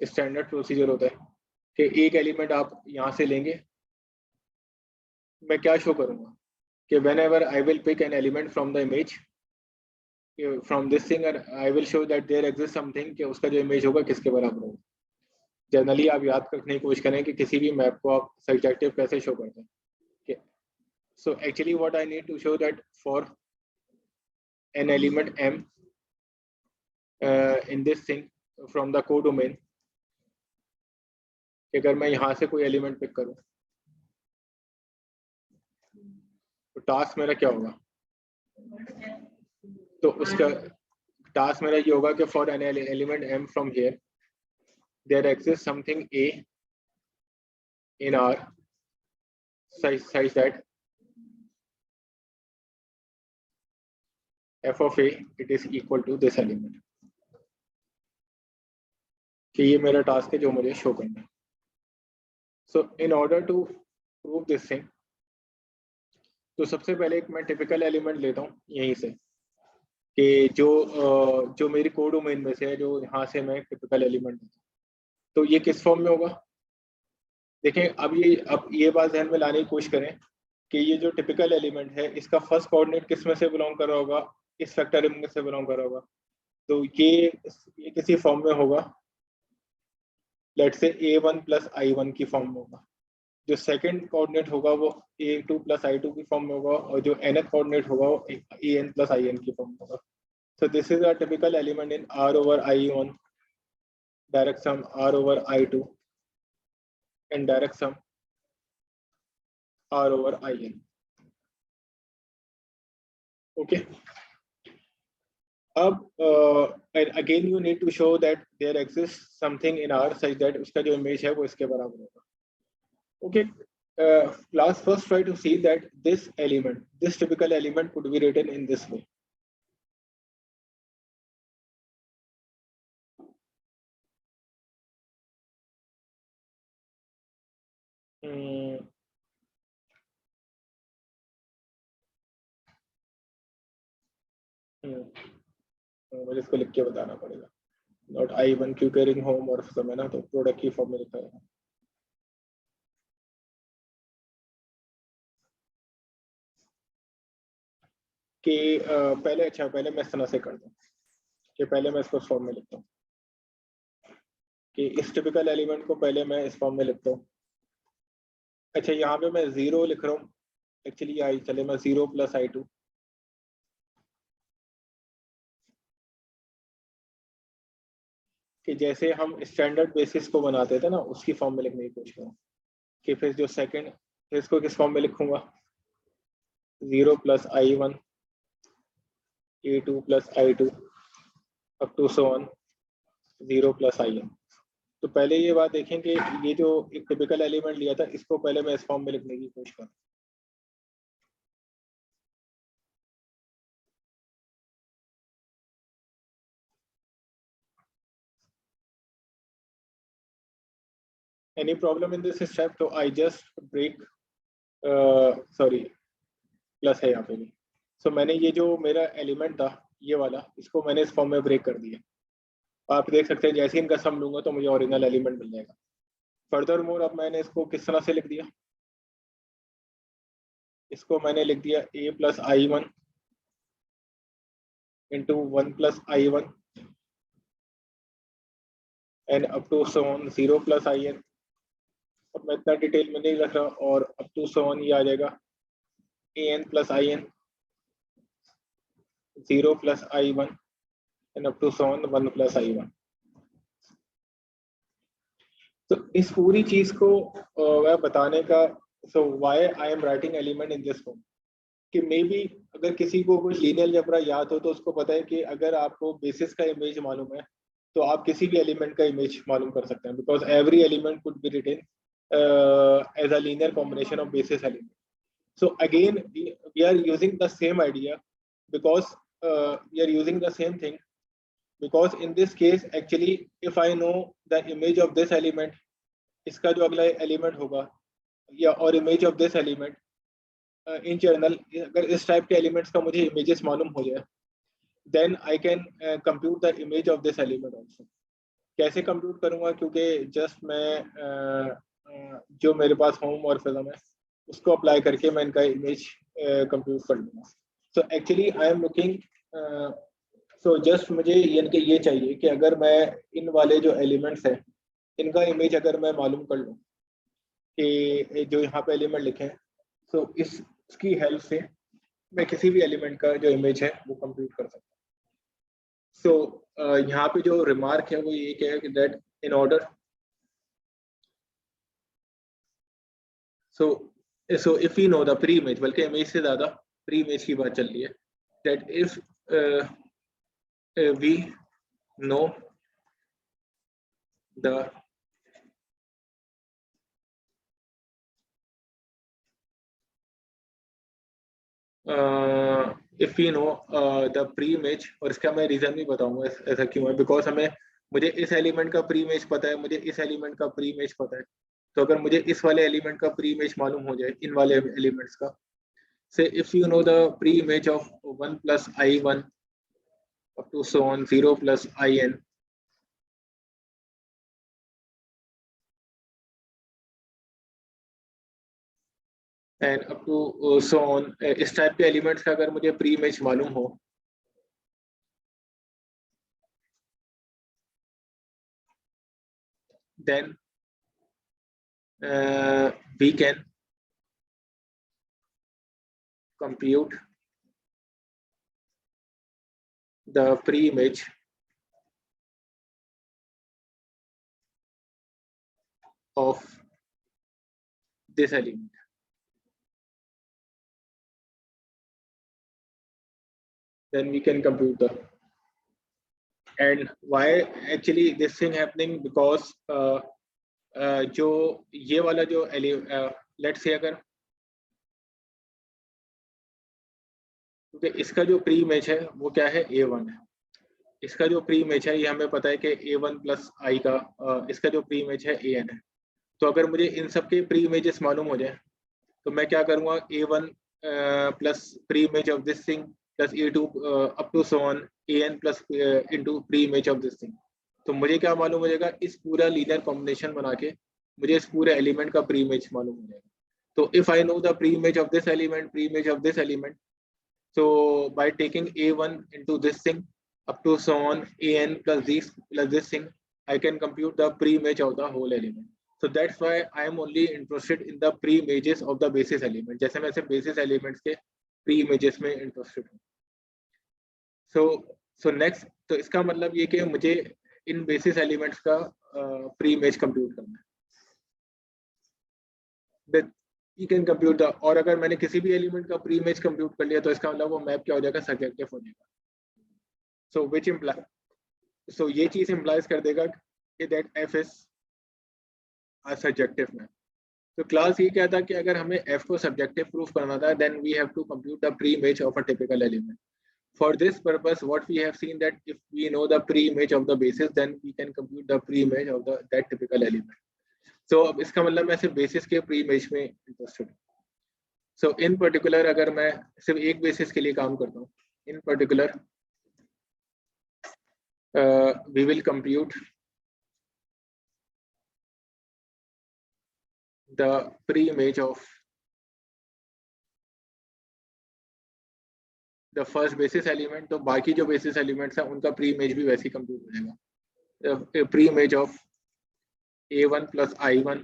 A: स्टैंडर्ड प्रोसीजर होता है कि एक एलिमेंट आप यहाँ से लेंगे, मैं क्या शो करूंगा कि whenever I will pick an element from the image from this thing, I will show that there exists something, कि उसका जो इमेज होगा किसके बराबर होगा। जनरली आप याद रखने की कोशिश करें कि किसी भी मैप को आप सर्जेक्टिव कैसे शो करते हैं। So actually what I need to show that for an element M in this thing from the codomain, कि अगर मैं यहाँ से कोई एलिमेंट पिक करूँ तो टास्क मेरा क्या होगा, तो उसका टास्क मेरा ये होगा कि for an element M from here there exists something A in R such that f of A it is equal to this element, कि ये मेरा टास्क है जो मुझे शो करना है। So in order to prove this thing, तो सबसे पहले एक मैं टिपिकल एलिमेंट लेता हूँ यहीं से, कि जो मेरी कोडोमेन में से है, जो यहाँ से मैं टिपिकल एलिमेंट लेता हूँ, तो ये किस फॉर्म में होगा। देखें, अब ये बात ध्यान में लाने की कोशिश करें कि ये जो टिपिकल एलिमेंट है इसका फर्स्ट कोऑर्डिनेट किस में से बिलोंग कर रहा होगा, इस फैक्टर रिंग में से बिलोंग कर रहा होगा। तो ये किसी फॉर्म में होगा, let's say A1 plus I1 की फॉर्म में होगा। जो सेकंड कोऑर्डिनेट होगा वो A2 प्लस I2 की फॉर्म में होगा, और जो nth कोऑर्डिनेट होगा वो AN प्लस IN की फॉर्म में होगा। So this is a typical element in R over I1, direct sum R over I2, and direct sum R over IN. Okay. And again you need to show that there exists something in R such that उसका जो image है वो इसके बराबर होगा। Okay. Class first try to see that this element, this typical element could be written in this way. मुझे इसको लिख के बताना पड़ेगा। नॉट I1 क्योंकि रिंग होमोमॉर्फिज्म है ना, तो प्रोडक्ट की फॉर्म में लिखा है कि पहले मैं इस तरह से कर दूं कि पहले मैं इसको फॉर्म में लिखता हूँ कि इस टिपिकल एलिमेंट को पहले मैं इस फॉर्म में लिखता हूँ। अच्छा, यहाँ पे मैं 0 लिख रहा हूँ, एक्चुअली आई चले मैं 0 प्लस I2, कि जैसे हम स्टैंडर्ड बेसिस को बनाते थे ना उसकी फॉर्म में लिखने की कोशिश करूँ, कि फिर जो सेकंड फिर इसको किस फॉर्म में लिखूंगा, 0 plus I1 A2 plus I2 up to so on 0 plus IN। तो पहले ये बात देखें कि ये जो एक टिपिकल एलिमेंट लिया था इसको पहले मैं इस फॉर्म में लिखने की कोशिश करूँ। Any problem in this step? So I just break sorry plus है यहाँ पे भी। सो मैंने ये जो मेरा एलिमेंट था ये वाला, इसको मैंने इस फॉर्म में ब्रेक कर दिया। आप देख सकते हैं जैसे इनका सम लूंगा तो मुझे ओरिजिनल एलिमेंट मिल जाएगा। फर्दर मोर अब मैंने इसको किस तरह से लिख दिया, इसको मैंने लिख दिया a plus I one into 1 plus I one and up to so on 0 plus I N. अब मैं इतना डिटेल में नहीं रख रहा, और अप टू सो ऑन ये आ जाएगा a n plus I N 0 plus I one and up to so on 1 plus I one. तो इस पूरी चीज को वह बताने का, so why I am writing element in this form, कि मे बी अगर किसी को कोई लीनियर अलजेब्रा याद हो तो उसको पता है कि अगर आपको बेसिस का इमेज मालूम है तो आप किसी भी एलिमेंट का इमेज मालूम कर सकते हैं, because every element could be written as a linear combination of basis element. So again we are using the same idea because we are using the same thing, because in this case actually if I know the image of this element, इसका जो अगला element होगा या और image of this element in general, अगर इस type के elements का मुझे इमेजेस मालूम हो जाए then I can compute the image of this element also. कैसे कंप्यूट करूंगा, क्योंकि जस्ट मैं जो मेरे पास होमोमॉर्फिज्म है उसको अप्लाई करके मैं इनका इमेज कंप्यूट कर लूँगा. So actually I am looking, so just मुझे इनके ये चाहिए कि अगर मैं इन वाले जो एलिमेंट्स हैं इनका इमेज अगर मैं मालूम कर लूँ कि जो यहाँ पे एलिमेंट लिखे हैं, सो इसकी हेल्प से मैं किसी भी एलिमेंट का जो इमेज है वो कंप्यूट कर सकता हूँ. सो यहाँ पे जो रिमार्क है वो ये क्या है कि that in order, so if we know the pre-image, बल्कि इमेज से ज़्यादा pre-image की बात चल रही है, that if we know the if we know the pre-image, और इसका मैं रीज़न भी बताऊंगा ऐसा क्यों है, बिकॉज मुझे इस एलिमेंट का प्री-इमेज पता है, मुझे इस एलिमेंट का प्री-इमेज पता है. तो अगर मुझे इस वाले एलिमेंट का प्री-इमेज मालूम हो जाए इन वाले एलिमेंट्स का, say if you know the pre-image of 1 plus I one up to so on 0 plus I N, and up to so on, इस टाइप के एलिमेंट्स का अगर मुझे प्री-इमेज मालूम हो, then we can compute the pre-image of this element. Then we can compute the, and why actually this thing happening, because जो ये वाला जो let's say अगर, क्योंकि इसका जो प्री इमेज है वो क्या है, a1 है. इसका जो प्री इमेज है ये हमें पता है कि a1 प्लस आई का इसका जो प्री इमेज है an है. तो अगर मुझे इन सब के प्री इमेजेस मालूम हो जाए तो मैं क्या करूँगा, a1 plus pre image of this thing plus a2 up to so on an plus into pre image of this thing. तो मुझे क्या मालूम हो जाएगा, इस पूरा लीनियर कॉम्बिनेशन बना के मुझे इस पूरे एलिमेंट का प्री इमेज मालूम हो जाएगा. तो if I know the pre image of this element, pre image of this element, so by taking a1 into this thing up to so on an plus this thing, I can compute the pre-image of the whole element. So that's why I am only interested in the pre-images of the basis element. जैसे मैं सिर्फ basis elements के pre-images में interested हूँ. So next, तो इसका मतलब ये कि मुझे इन basis elements का pre-image compute करना है. That you can compute the, और अगर मैंने किसी भी एलिमेंट का प्री इमेज कंप्यूट कर लिया तो इसका मतलब वो मैप क्या हो जाएगा, सब्जेक्टिव हो जाएगा. सो विच इम्प्लाई, सो ये चीज इम्प्लाइज कर देगा कि that F is a subjective map. तो क्लास ये क्या था कि अगर हमें एफ को सब्जेक्टिव प्रूफ करना था, then we have to compute the pre image of a typical element. For this purpose what we have seen that if we know the pre image of the basis, then we can compute the pre image of that typical element. So अब इसका मतलब मैं सिर्फ basis के pre image में interested हूँ. सो इन particular अगर मैं सिर्फ एक बेसिस के लिए काम करता हूँ, in particular we will compute the pre image of the first basis element. तो बाकी जो बेसिस एलिमेंट्स हैं उनका प्री इमेज भी वैसे ही कंप्यूट हो जाएगा। Pre image of a1 plus i1,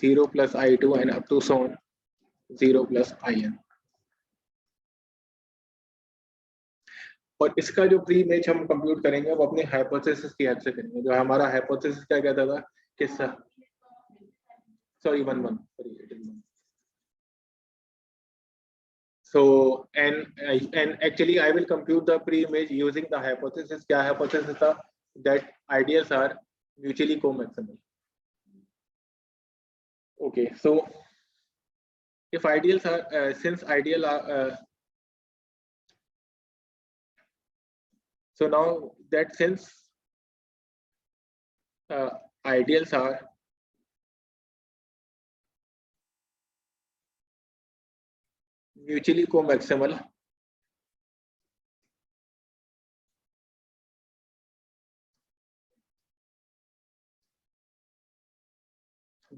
A: 0 plus i2 and up to so on 0 plus in। और इसका जो प्री इमेज हम कंप्यूट करेंगे वो अपने हाइपोथेसिस की हेल्प से करेंगे। जो हमारा हाइपोथेसिस क्या कहता था कि sorry 1 1 sorry. So and actually I will compute the pre-image using the hypothesis। क्या hypothesis था? That ideals are mutually co-maximal। Okay, so if ideals are since ideal are so now that since ideals are mutually co-maximal,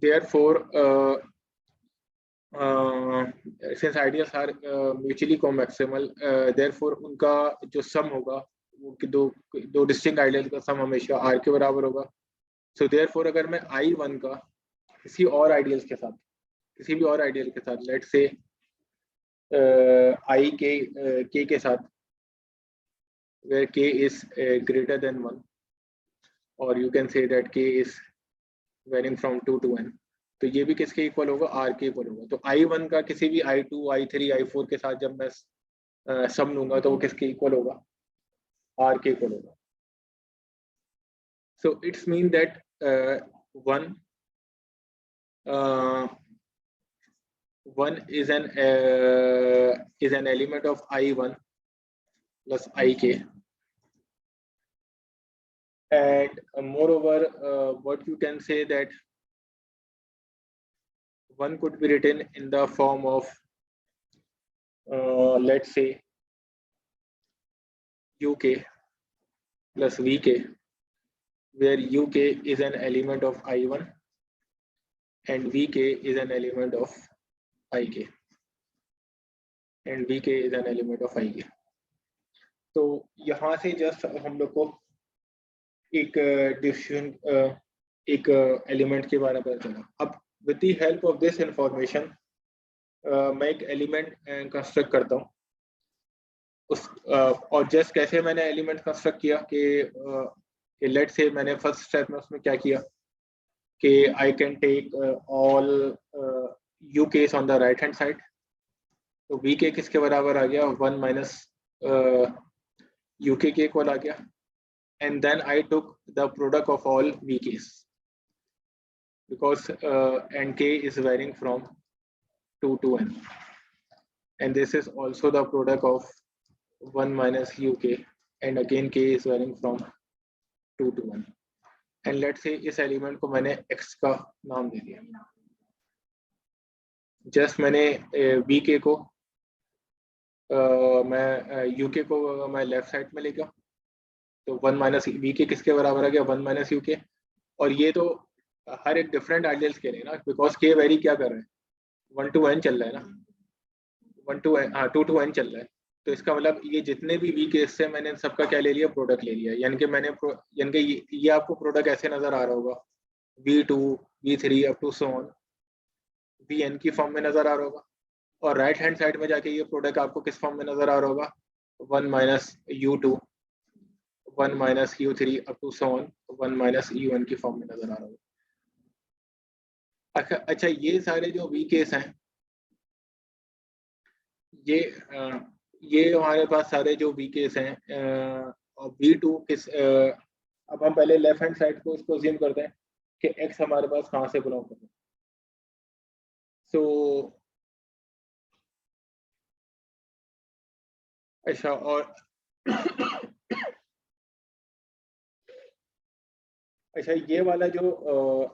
A: therefore since ideals are mutually co-maximal, therefore उनका जो सम होगा वो दो distinct ideal का सम हमेशा r के बराबर होगा। सो therefore अगर मैं i1 का किसी और आइडियल्स के साथ, किसी भी और आइडियल के साथ, लेट से i k के साथ where k is greater than 1 or you can say that k is varying from 2 to n, तो ये भी किसके इक्वल होगा? r के इक्वल होगा। तो i1 का किसी भी i2 i3 i4 के साथ जब मैं सम लूंगा तो वो किसके इक्वल होगा? r के इक्वल होगा। so it's mean that one is an element of i1 plus ik, and moreover what you can say that one could be written in the form of let's say uk plus vk, where uk is an element of i1 and vk is an element of ik, and vk is an element of ik। तो यहाँ से just हम लोग को एक decision एक element के बारे में पता चला। अब with the help of this information मैं एक एलिमेंट कंस्ट्रक्ट करता हूँ उस और जस्ट कैसे मैंने एलिमेंट कंस्ट्रक्ट किया कि लेट से मैंने फर्स्ट स्टेप में उसमें क्या किया कि I can take all U K's on the right hand side. तो वी के किसके बराबर आ गया? 1 माइनस यू के इक्वल आ गया। and then I took the product of all vk's because nk is varying from 2 to n, and this is also the product of 1 minus uk, and again k is varying from 2 to 1, and let's say इस element को मैंने x का नाम दे दिया। Just मैंने vk को मैं uk को मैं लेफ्ट साइड में ले गया, तो 1 माइनस वी के किसके बराबर आ गया? 1 माइनस यू के। और ये तो हर एक डिफरेंट आइडियल्स के लिए ना, बिकॉज के वेरी क्या कर रहे हैं? 1 टू n चल रहा है ना, 1 टू n, हाँ 2 टू n चल रहा है। तो इसका मतलब ये जितने भी वी केस से मैंने सबका क्या ले लिया? प्रोडक्ट ले लिया। यानी कि ये आपको प्रोडक्ट ऐसे नजर आ रहा होगा v2 v3 up to so on vn की फॉर्म में नजर आ रहा होगा, और राइट हैंड साइड में जाके ये प्रोडक्ट आपको किस फॉर्म में नजर आ रहा होगा? 1 minus u2 1 minus u3 up to so on 1 minus u1 की फॉर्म में नजर आ रहा होगा। अच्छा ये सारे जो वी केस हैं ये हमारे पास सारे जो वी केस हैं v2 किस अब हम पहले लेफ्ट हैंड साइड को इसको अज्यूम करते हैं कि x हमारे पास कहाँ से बिलोंग करता है। सो अच्छा, और अच्छा ये वाला जो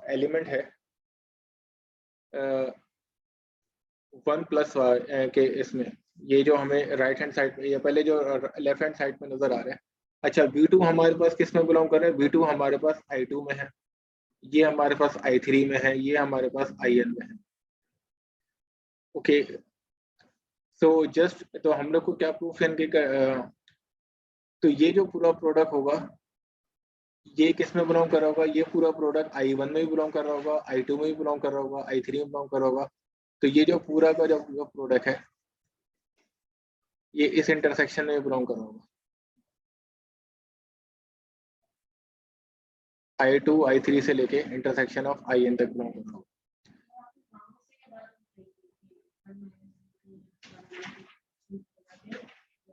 A: एलिमेंट है वन प्लस के इसमें ये जो हमें राइट हैंड साइड पे, ये पहले जो लेफ्ट हैंड साइड में नजर आ रहा है। अच्छा, V2 हमारे पास किस में बिलोंग कर रहा है? V2 हमारे पास I2 में है, ये हमारे पास I3 में है, ये हमारे पास IN में है। ओके, सो जस्ट तो हम लोग को क्या प्रूफ है इनके तो ये जो पूरा प्रोडक्ट होगा ये किस में बिलोंग कर रहा होगा? ये पूरा प्रोडक्ट I1 में भी बिलोंग कर रहा होगा, I2 में भी बिलोंग कर रहा होगा, I3 में बिलोंग कर रहा होगा। तो ये जो पूरा का जो प्रोडक्ट है ये इस इंटरसेक्शन में बिलोंग कर रहा होगा। I2 I3 से लेके इंटरसेक्शन ऑफ IN तक बिलोंग कर रहा होगा।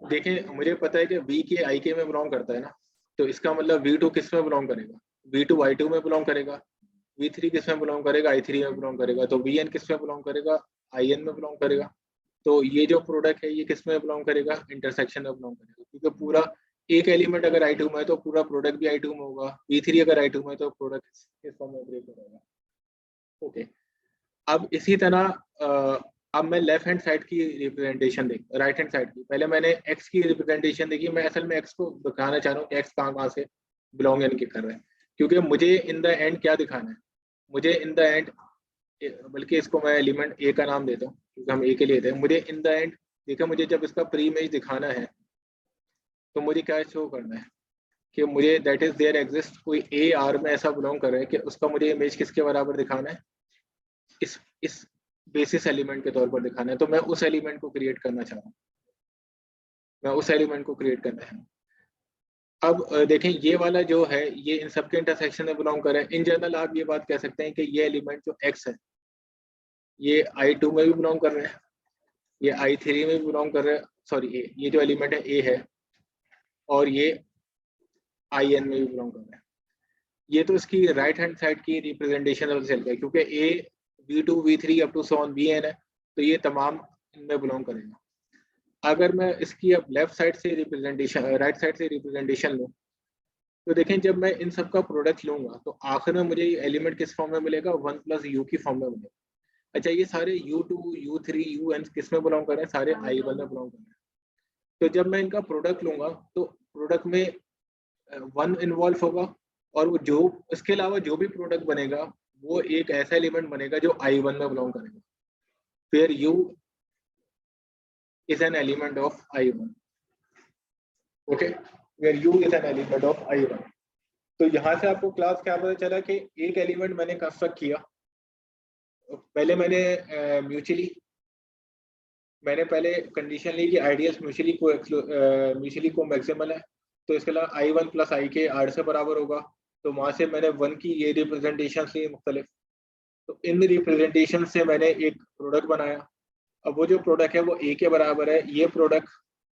A: देखिए, मुझे पता है कि V के I के में बिलोंग करता है ना, तो इसका मतलब V2 किस में बिलोंग करेगा? V2 I2 में बिलोंग करेगा। V3 किस में बिलोंग करेगा? I3 में बिलोंग करेगा। तो VN किस में बिलोंग करेगा? IN में बिलोंग करेगा। तो ये जो प्रोडक्ट है ये किस में बिलोंग करेगा? इंटरसेक्शन में बिलोंग करेगा, क्योंकि पूरा एक एलिमेंट अगर I2 में है तो पूरा प्रोडक्ट भी I2 में होगा। V3 अगर I2 में है तो प्रोडक्ट किस फॉर्म में ब्रेक करेगा। ओके, अब इसी तरह अब मैं लेफ्ट हैंड साइड की रिप्रेजेंटेशन देख, राइट हैंड साइड की। पहले मैंने एक्स की रिप्रेजेंटेशन देखी। मैं असल में एक्स को दिखाना चाह रहा हूँ कि एक्स कहाँ से बिलोंग यानी कर रहा है, क्योंकि मुझे इन द एंड क्या दिखाना है? मुझे इन द एंड, बल्कि इसको मैं एलिमेंट ए का नाम देता हूँ क्योंकि हम ए के लिए थे। मुझे इन द एंड देखा, मुझे जब इसका प्री इमेज दिखाना है तो मुझे क्या शो करना है कि मुझे दैट इज देयर एग्जिस्ट कोई ए आर में ऐसा बिलोंग कर रहा है कि उसका मुझे इमेज किसके बराबर दिखाना है? इस बेसिस एलिमेंट के तौर पर दिखाना है। तो मैं उस एलिमेंट को क्रिएट करना चाह रहा हूँ, मैं उस एलिमेंट को क्रिएट करना है। अब देखें, ये वाला जो है ये इन सबके इंटरसेक्शन में बिलोंग कर रहा है। इन जनरल आप ये बात कह सकते हैं कि ये एलिमेंट जो एक्स है ये I2 में भी बिलोंग कर रहा है, ये I3 में भी बिलोंग कर रहा है, सॉरी ए, ये जो एलिमेंट है ए है, और ये IN में भी बिलोंग कर रहा है। ये तो इसकी राइट हैंड साइड की रिप्रेजेंटेशन चल रहा है, क्योंकि A V2 V3 up to so on VN है, तो ये तमाम इनमें बिलोंग करेगा। अगर मैं इसकी अब लेफ्ट साइड से रिप्रेजेंटेशन, राइट साइड से रिप्रेजेंटेशन लूँ, तो देखें जब मैं इन सब का प्रोडक्ट लूंगा तो आखिर में मुझे एलिमेंट किस फॉर्म में मिलेगा? 1 प्लस यू की फॉर्म में मिलेगा। अच्छा, ये सारे U2 U3 UN किस में बिलोंग कर रहे हैं? सारे I1 में बिलोंग कर रहे हैं। तो जब मैं इनका प्रोडक्ट लूंगा तो प्रोडक्ट में 1 इन्वॉल्व होगा, और वो जो इसके अलावा जो भी प्रोडक्ट बनेगा वो एक ऐसा एलिमेंट बनेगा जो I1 में बिलोंग करेगा। फिर U is an element of I1. Okay, where U is an element of I1. तो यहाँ से आपको क्लास क्या पता चला कि एक एलिमेंट मैंने कंस्ट्रक्ट किया। पहले मैंने मैंने पहले कंडीशन ली कि आइडियल्स म्यूचुअली को मैक्सिमल है, तो इसके अलावा I1 प्लस I के R से बराबर होगा। तो वहां से मैंने 1 की ये रिप्रेजेंटेशन ली मुख्तलिफ। तो इन रिप्रेजेंटेशन से मैंने एक प्रोडक्ट बनाया। अब वो जो प्रोडक्ट है वो A के बराबर है। ये प्रोडक्ट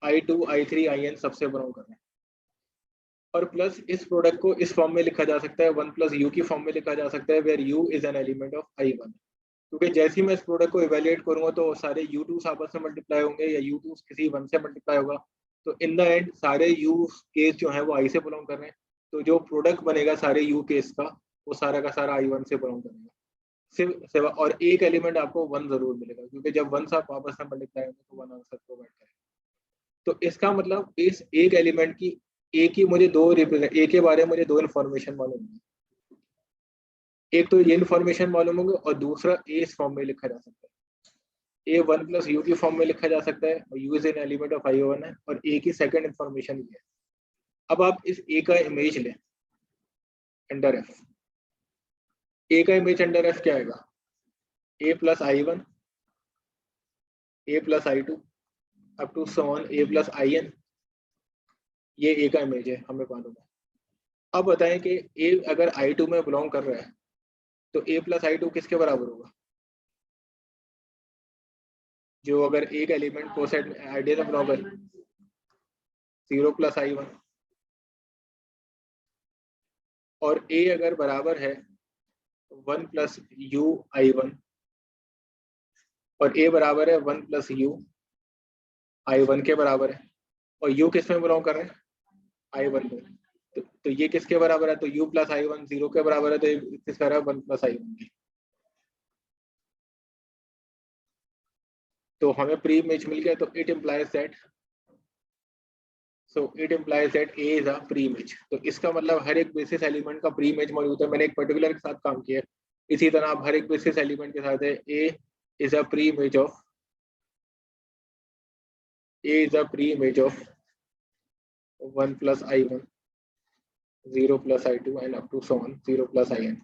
A: I2 I3 IN सबसे बिलोंग कर रहा है, और प्लस इस प्रोडक्ट को इस फॉर्म में लिखा जा सकता है, 1 प्लस यू की फॉर्म में लिखा जा सकता है, where U is an element of I1। क्योंकि जैसे ही मैं इस प्रोडक्ट को इवेल्युएट करूंगा तो सारे U2 आपस में मल्टीप्लाई होंगे या U2 किसी 1 से मल्टीप्लाई होगा। तो इन द एंड सारे U केस जो है वो I से बिलोंग कर रहे हैं। तो जो प्रोडक्ट बनेगा सारे U केस का वो सारा का सारा I1 से बिलोंग करेगा। सिर्फ और एक एलिमेंट आपको 1 जरूर मिलेगा, क्योंकि जब 1 आप आपस में मल्टीप्लाई होंगे तो 1 आंसर प्रोवाइड करेगा। तो इसका मतलब इस एक एलिमेंट की ए की मुझे ए के बारे में मुझे 2 इन्फॉर्मेशन मालूम है। एक तो ये इन्फॉर्मेशन मालूम होगी और दूसरा ए इस फॉर्म में लिखा जा सकता है। ए 1 प्लस यू की फॉर्म में लिखा जा सकता है और you is an element of I1 है, और ए की सेकंड इन्फॉर्मेशन ये है। अब आप इस ए का इमेज लें अंडर एफ। ए का इमेज अंडर एफ क्या आएगा? A plus I1, A plus I2 up to so on A plus IN। ये ए का इमेज है, हमें मालूम है। अब बताएं कि ए अगर I2 में बिलोंग कर रहा है तो ए प्लस I2 किसके बराबर होगा? जो अगर एक एलिमेंट को सेट में आइडियल में बिलोंग कर 0 प्लस I1, और ए अगर बराबर है 1 प्लस यू I1, और ए बराबर है 1 प्लस यू I1 के बराबर है, और यू किस में बिलोंग कर रहे हैं? I1 में। तो ये किसके बराबर है? तो u प्लस I1 0 के बराबर है, तो ये किसका है? 1 प्लस I1 की। तो हमें प्री इमेज मिल गया, तो it implies that A is a pre image. तो इसका मतलब हर एक बेसिस एलिमेंट का प्री इमेज मौजूद है। मैंने एक पर्टिकुलर के साथ काम किया है, इसी तरह आप हर एक बेसिस एलिमेंट के साथ है A is a pre image of 1 plus I1, 0 plus I2 and up to so on 0 plus IN।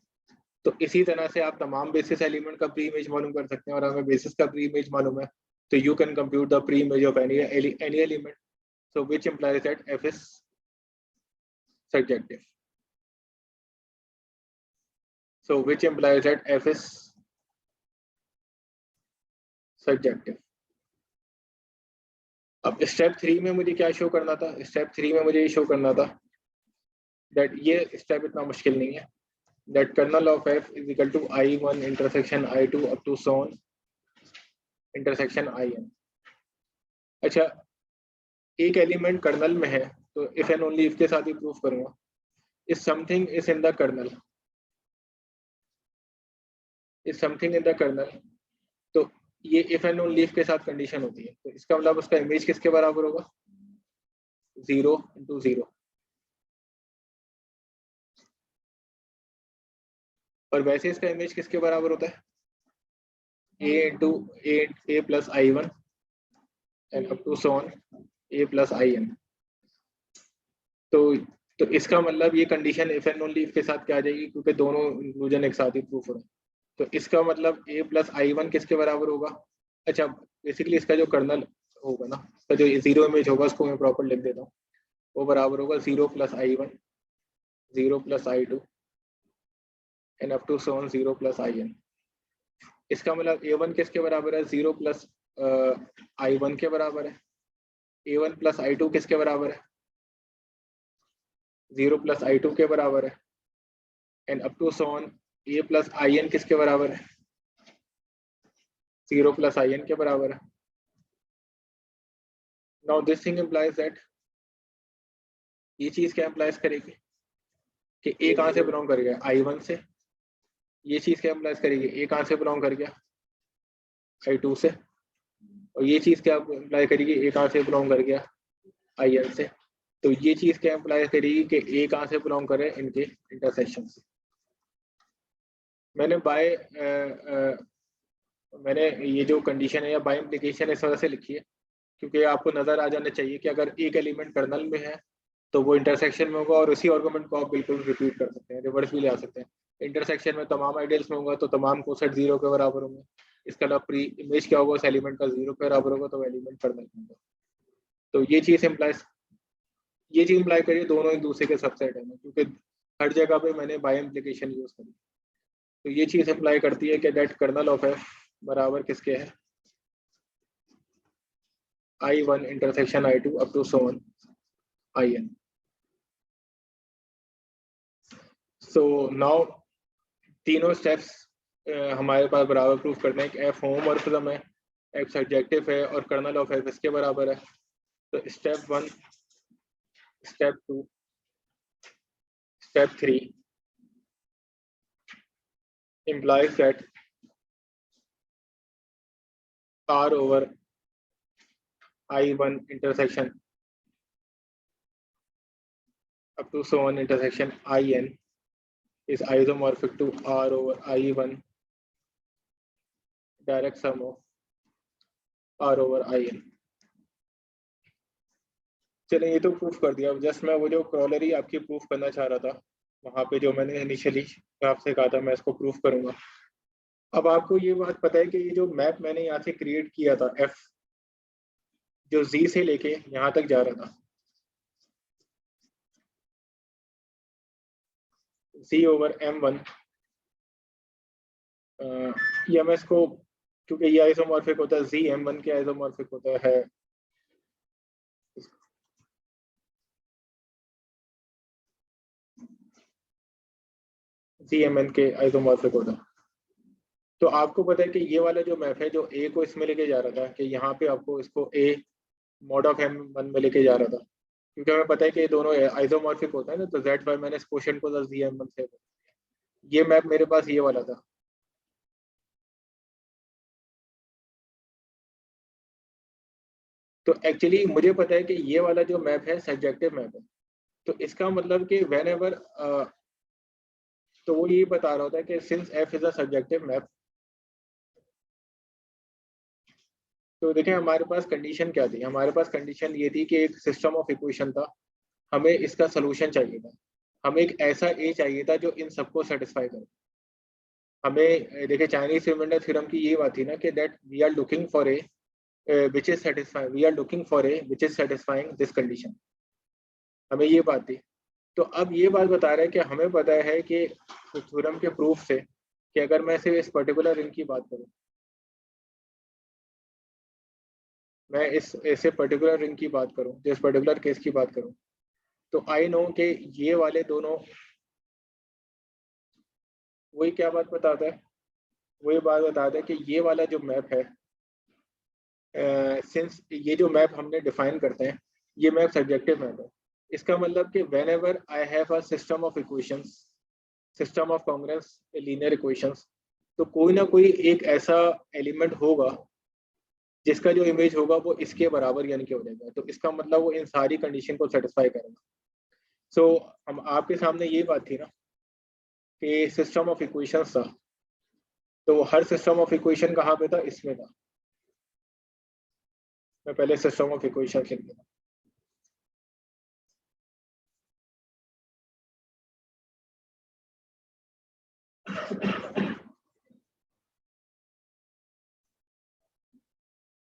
A: तो इसी तरह से आप तमाम बेसिस एलिमेंट का प्री इमेज मालूम कर सकते हैं, और हमें बेसिस का प्री इमेज मालूम है, तो you can compute the pre image of any element, so which implies that F is surjective। So which implies that F is surjective। अब स्टेप 3 में मुझे क्या शो करना था? स्टेप 3 में मुझे ये शो करना था that ये स्टेप इतना मुश्किल नहीं है, that kernel of F is equal to I1 intersection I2 up to so on intersection IN। अच्छा, एक एलिमेंट कर्नल में है तो इफ एंड ओनली इफ के साथ ही प्रूफ करूंगा। If something is in the kernel, if something in the kernel, तो ये इफ एंड ओनली इफ के साथ कंडीशन होती है। तो इसका मतलब उसका इमेज किसके बराबर होगा? 0 into 0। और वैसे इसका इमेज किसके बराबर होता है? A into A plus I1 and up to so on A plus IN। तो इसका मतलब ये condition if and only if के साथ क्या आ जाएगी, क्योंकि दोनों इंक्लूजन एक साथ ही प्रूफ हो रहे हैं। तो इसका मतलब A plus I1 किसके बराबर होगा? अच्छा, बेसिकली इसका जो कर्नल होगा ना, इसका जो 0 इमेज होगा उसको मैं प्रॉपर लिख देता हूँ, वो बराबर होगा 0 plus I1, 0 plus I2 and up to so on 0 plus IN। इसका मतलब A1 किसके बराबर है? 0 plus I1 के बराबर है। A1 plus I2 किसके बराबर है? 0 plus I2 के बराबर है। And up to so on A plus IN किसके बराबर है? 0 plus IN के बराबर है। Now this thing implies that, ये चीज क्या इम्प्लाइज करेगी कि A कहाँ से बिलोंग कर गया? I1 से। ये चीज क्या इम्प्लाइज करेगी? A कहाँ से बिलोंग कर गया? I2 से। और ये चीज क्या इम्प्लाई करेगी? A कहाँ से बिलोंग कर गया? IN से। तो ये चीज क्या इम्प्लाई करेगी कि A कहाँ से बिलोंग करे? इनके इंटरसेक्शन से। मैंने ये जो कंडीशन है या बाय इम्प्लीकेशन इस वजह से लिखी है क्योंकि आपको नजर आ जाना चाहिए कि अगर एक एलिमेंट कर्नल में है तो वो इंटरसेक्शन में होगा, और उसी आर्गुमेंट को आप बिल्कुल रिपीट कर सकते हैं, रिवर्स भी ले आ सकते हैं। इंटरसेक्शन में तमाम आइडियल्स में होगा तो तमाम कोसेट 0 के बराबर होंगे। इसका मतलब प्री इमेज क्या होगा? उस एलिमेंट का 0 के बराबर होगा, तो एलिमेंट कर्नल में होगा। तो ये चीज इम्प्लाई करिए दोनों एक दूसरे के सबसेट है, क्योंकि हर जगह पे मैंने बाय इम्प्लीकेशन यूज करी। तो ये चीज इम्प्लाई करती है कि दैट कर्नल ऑफ एफ बराबर किसके है? I1 intersection I2 up to so on IN। So now तीनों स्टेप्स हमारे पास बराबर प्रूफ करने हैं कि एफ होमोमॉर्फिज्म है, एफ सब्जेक्टिव है और कर्नल ऑफ एफ इसके बराबर है। तो step 1, step 2, step 3 implies that R over I1 intersection up to so on intersection IN is isomorphic to R over I1 direct sum of R over IN। चलिए, ये तो proof कर दिया। Just मैं वो जो क्रॉलरी आपकी प्रूफ करना चाह रहा था, वहां पे जो मैंने इनिशियली आपसे कहा था मैं इसको प्रूफ करूंगा। अब आपको ये बात पता है कि ये जो मैप मैंने यहाँ से क्रिएट किया था, एफ जो जी से लेके यहाँ तक जा रहा था, जी ओवर M1, या मैं इसको, क्योंकि ये आइसोमॉर्फिक होता है, जी M1 के आइसोमॉर्फिक होता है, जी MN के आइसोमॉर्फिक होता है। तो आपको पता है कि ये वाला जो मैप है जो ए को इसमें लेके जा रहा था, कि यहाँ पे आपको इसको ए मॉड ऑफ M1 में लेके जा रहा था, क्योंकि हमें पता है कि ये दोनों आइसोमॉर्फिक होता है ना, तो दैट वाई मैंने इस क्वेश्चन को जी M1 से, ये मैप मेरे पास ये वाला था। तो एक्चुअली मुझे पता है कि ये वाला जो मैप है सब्जेक्टिव मैप है, तो इसका मतलब कि वेन एवर, तो वो ये बता रहा होता है कि since F is a subjective map, तो देखें हमारे पास कंडीशन क्या थी, हमारे पास कंडीशन ये थी कि एक सिस्टम ऑफ इक्वेशन था, हमें इसका सोल्यूशन चाहिए था, हमें एक ऐसा ए चाहिए था जो इन सबको सेटिस्फाई करे। हमें देखिए चाइनीज रिमाइंडर थ्योरम की ये बात थी ना कि that we are looking for a which is satisfying, we are looking for a which is satisfying this condition, हमें ये बात थी। तो अब ये बात बता रहा है कि हमें पता है कि थ्योरम के प्रूफ से कि अगर मैं सिर्फ इस पर्टिकुलर रिंग की बात करूं, मैं इस ऐसे पर्टिकुलर रिंग की बात करूं, जिस पर्टिकुलर केस की बात करूं, तो आई नो कि ये वाले दोनों, वही क्या बात बताता है, वही बात बताता है कि ये वाला जो मैप है, सिंस ये जो मैप हमने डिफाइन करते हैं, ये मैप सब्जेक्टिव मैप है, इसका मतलब कि when ever I have a system of equations, system of Congress linear equations, तो कोई ना कोई एक ऐसा एलिमेंट होगा जिसका जो इमेज होगा वो इसके बराबर यानी कि हो जाएगा, तो इसका मतलब वो इन सारी कंडीशन को सेटिस्फाई करेगा। सो हम आपके सामने ये बात थी ना कि सिस्टम ऑफ इक्वेशंस था, तो हर सिस्टम ऑफ इक्वेशन कहाँ पे था, इसमें था। मैं पहले सिस्टम ऑफ इक्वेशन लिख दूंगा।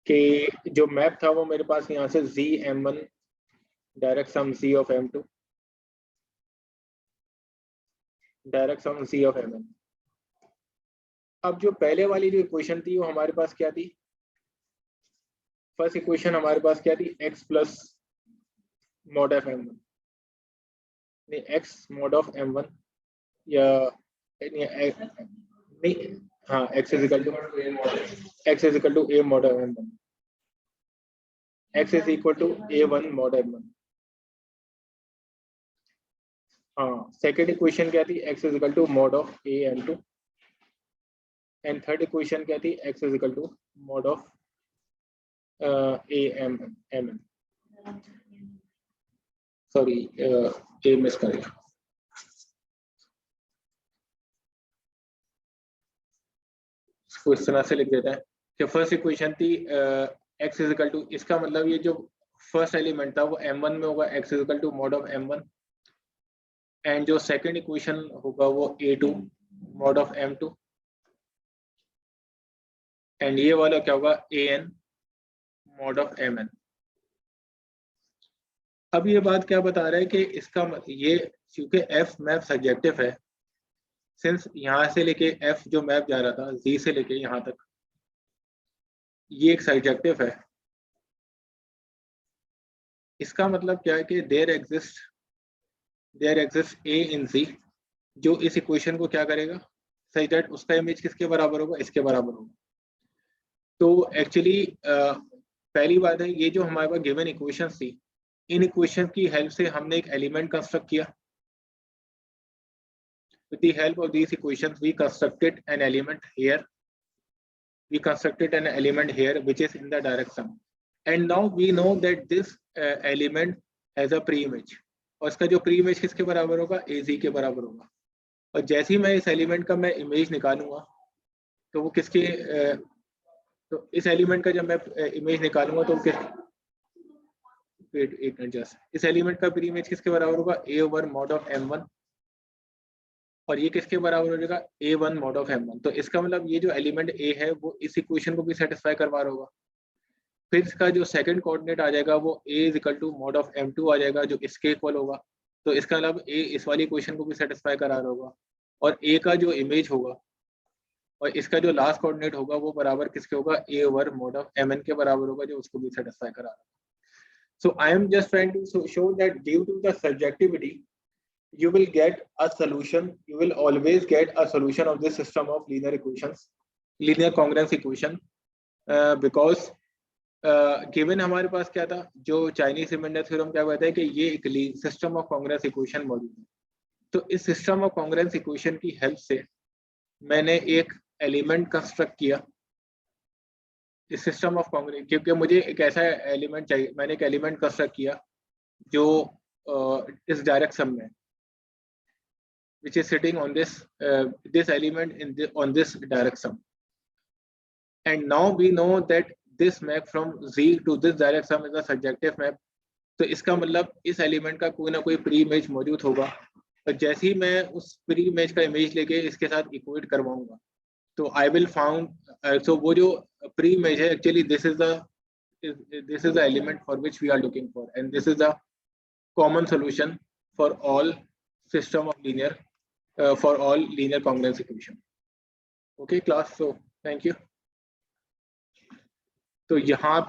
A: कि जो मैप था वो मेरे पास यहाँ से जी m1 direct sum c of m2 direct sum c of m1। अब जो पहले वाली जो इक्वेशन थी वो हमारे पास क्या थी, फर्स्ट इक्वेशन हमारे पास क्या थी, x plus mod of m1, नहीं x मॉड ऑफ m1, या नहीं, हाँ x is equal to a mod of m1, x is equal to a1 mod m1। हाँ सेकेंड इक्वेशन क्या थी, x is equal to mod of a m2, and third equation क्या थी, x is equal to mod of a m, sorry a miss करेगा, इसको इस तरह से लिख देता है कि फर्स्ट इक्वेशन थी x इज इक्वल टू, इसका मतलब ये जो फर्स्ट एलिमेंट था वो m1 में होगा, x is equal to mod of m1, and जो सेकंड इक्वेशन होगा वो a2 mod of m2, and ये वाला क्या होगा, an मॉड ऑफ mn। अब ये बात क्या बता रहा है कि इसका ये क्योंकि f मैप सब्जेक्टिव है, सिंस यहाँ से लेके f जो मैप जा रहा था z से लेके यहाँ तक, ये एक सब्जेक्टिव है, इसका मतलब क्या है कि there exist a in z, जो इस इक्वेशन को क्या करेगा, सही दैट उसका इमेज किसके बराबर होगा, इसके बराबर होगा। तो एक्चुअली पहली बात है, ये जो हमारे पास गिवन इक्वेशंस थी, इन इक्वेशन की हेल्प से हमने एक एलिमेंट कंस्ट्रक्ट किया। With the help of these equations, we constructed an element here. We constructed an element here which is in the direct sum. And now we know that this element has a pre-image. और इसका जो pre-image किसके बराबर होगा, AZ के बराबर होगा। और जैसे ही मैं इस एलिमेंट का मैं इमेज निकालूंगा, तो वो किसके तो इस एलिमेंट का जब मैं इमेज निकालूंगा तो किस, वेट एक मिनट जस्ट, इस एलिमेंट का प्री-इमेज किसके बराबर होगा, a1 मॉड ऑफ m1, और ये किसके बराबर हो जाएगा, a1 मॉड ऑफ m1। तो इसका मतलब ये जो एलिमेंट a है वो इस इक्वेशन को भी सेटिस्फाई करवा रहा होगा। फिर इसका जो सेकंड कोऑर्डिनेट आ जाएगा वो a is equal to mod of m2 आ जाएगा, जो इसके इक्वल होगा। तो इसका मतलब a इस वाली इक्वेशन को भी सेटिस्फाई करा रहा होगा, और a का जो इमेज होगा और इसका जो लास्ट कोऑर्डिनेट होगा वो बराबर किसके होगा, a over mod of mn के बराबर होगा, जो उसको भी सेटिस्फाई करा रहा होगा। So I am just trying to show that due to the subjectivity, you will get a solution. You will always get a solution of this system of linear equations, linear congruence equation, because given हमारे पास क्या था, जो Chinese remainder theorem क्या कहता है कि ये एक सिस्टम ऑफ कांग्रेस इक्वेशन मौजूद है। तो इस सिस्टम ऑफ कांग्रेस इक्वेशन की हेल्प से मैंने एक एलिमेंट कंस्ट्रक्ट किया इस सिस्टम ऑफ कॉन्ग्रुएंस, क्योंकि मुझे एक ऐसा एलिमेंट चाहिए, मैंने एक एलिमेंट कंस्ट्रक्ट किया जो इस डायरेक्ट सम में, which is sitting on this element on this direct sum, and now we know that this map from Z to this direct sum is a surjective map. तो इसका मतलब इस element का कोई ना कोई प्री इमेज मौजूद होगा, और जैसे ही मैं उस प्री इमेज का इमेज लेके इसके साथ इक्वेट करवाऊंगा तो आई विल फाउंड, सो वो जो प्री इमेज है actually this is the element for which we are looking for, and this is the common solution for all system of linear for all linear congruence equation. Okay class, so thank you. तो यहाँ पे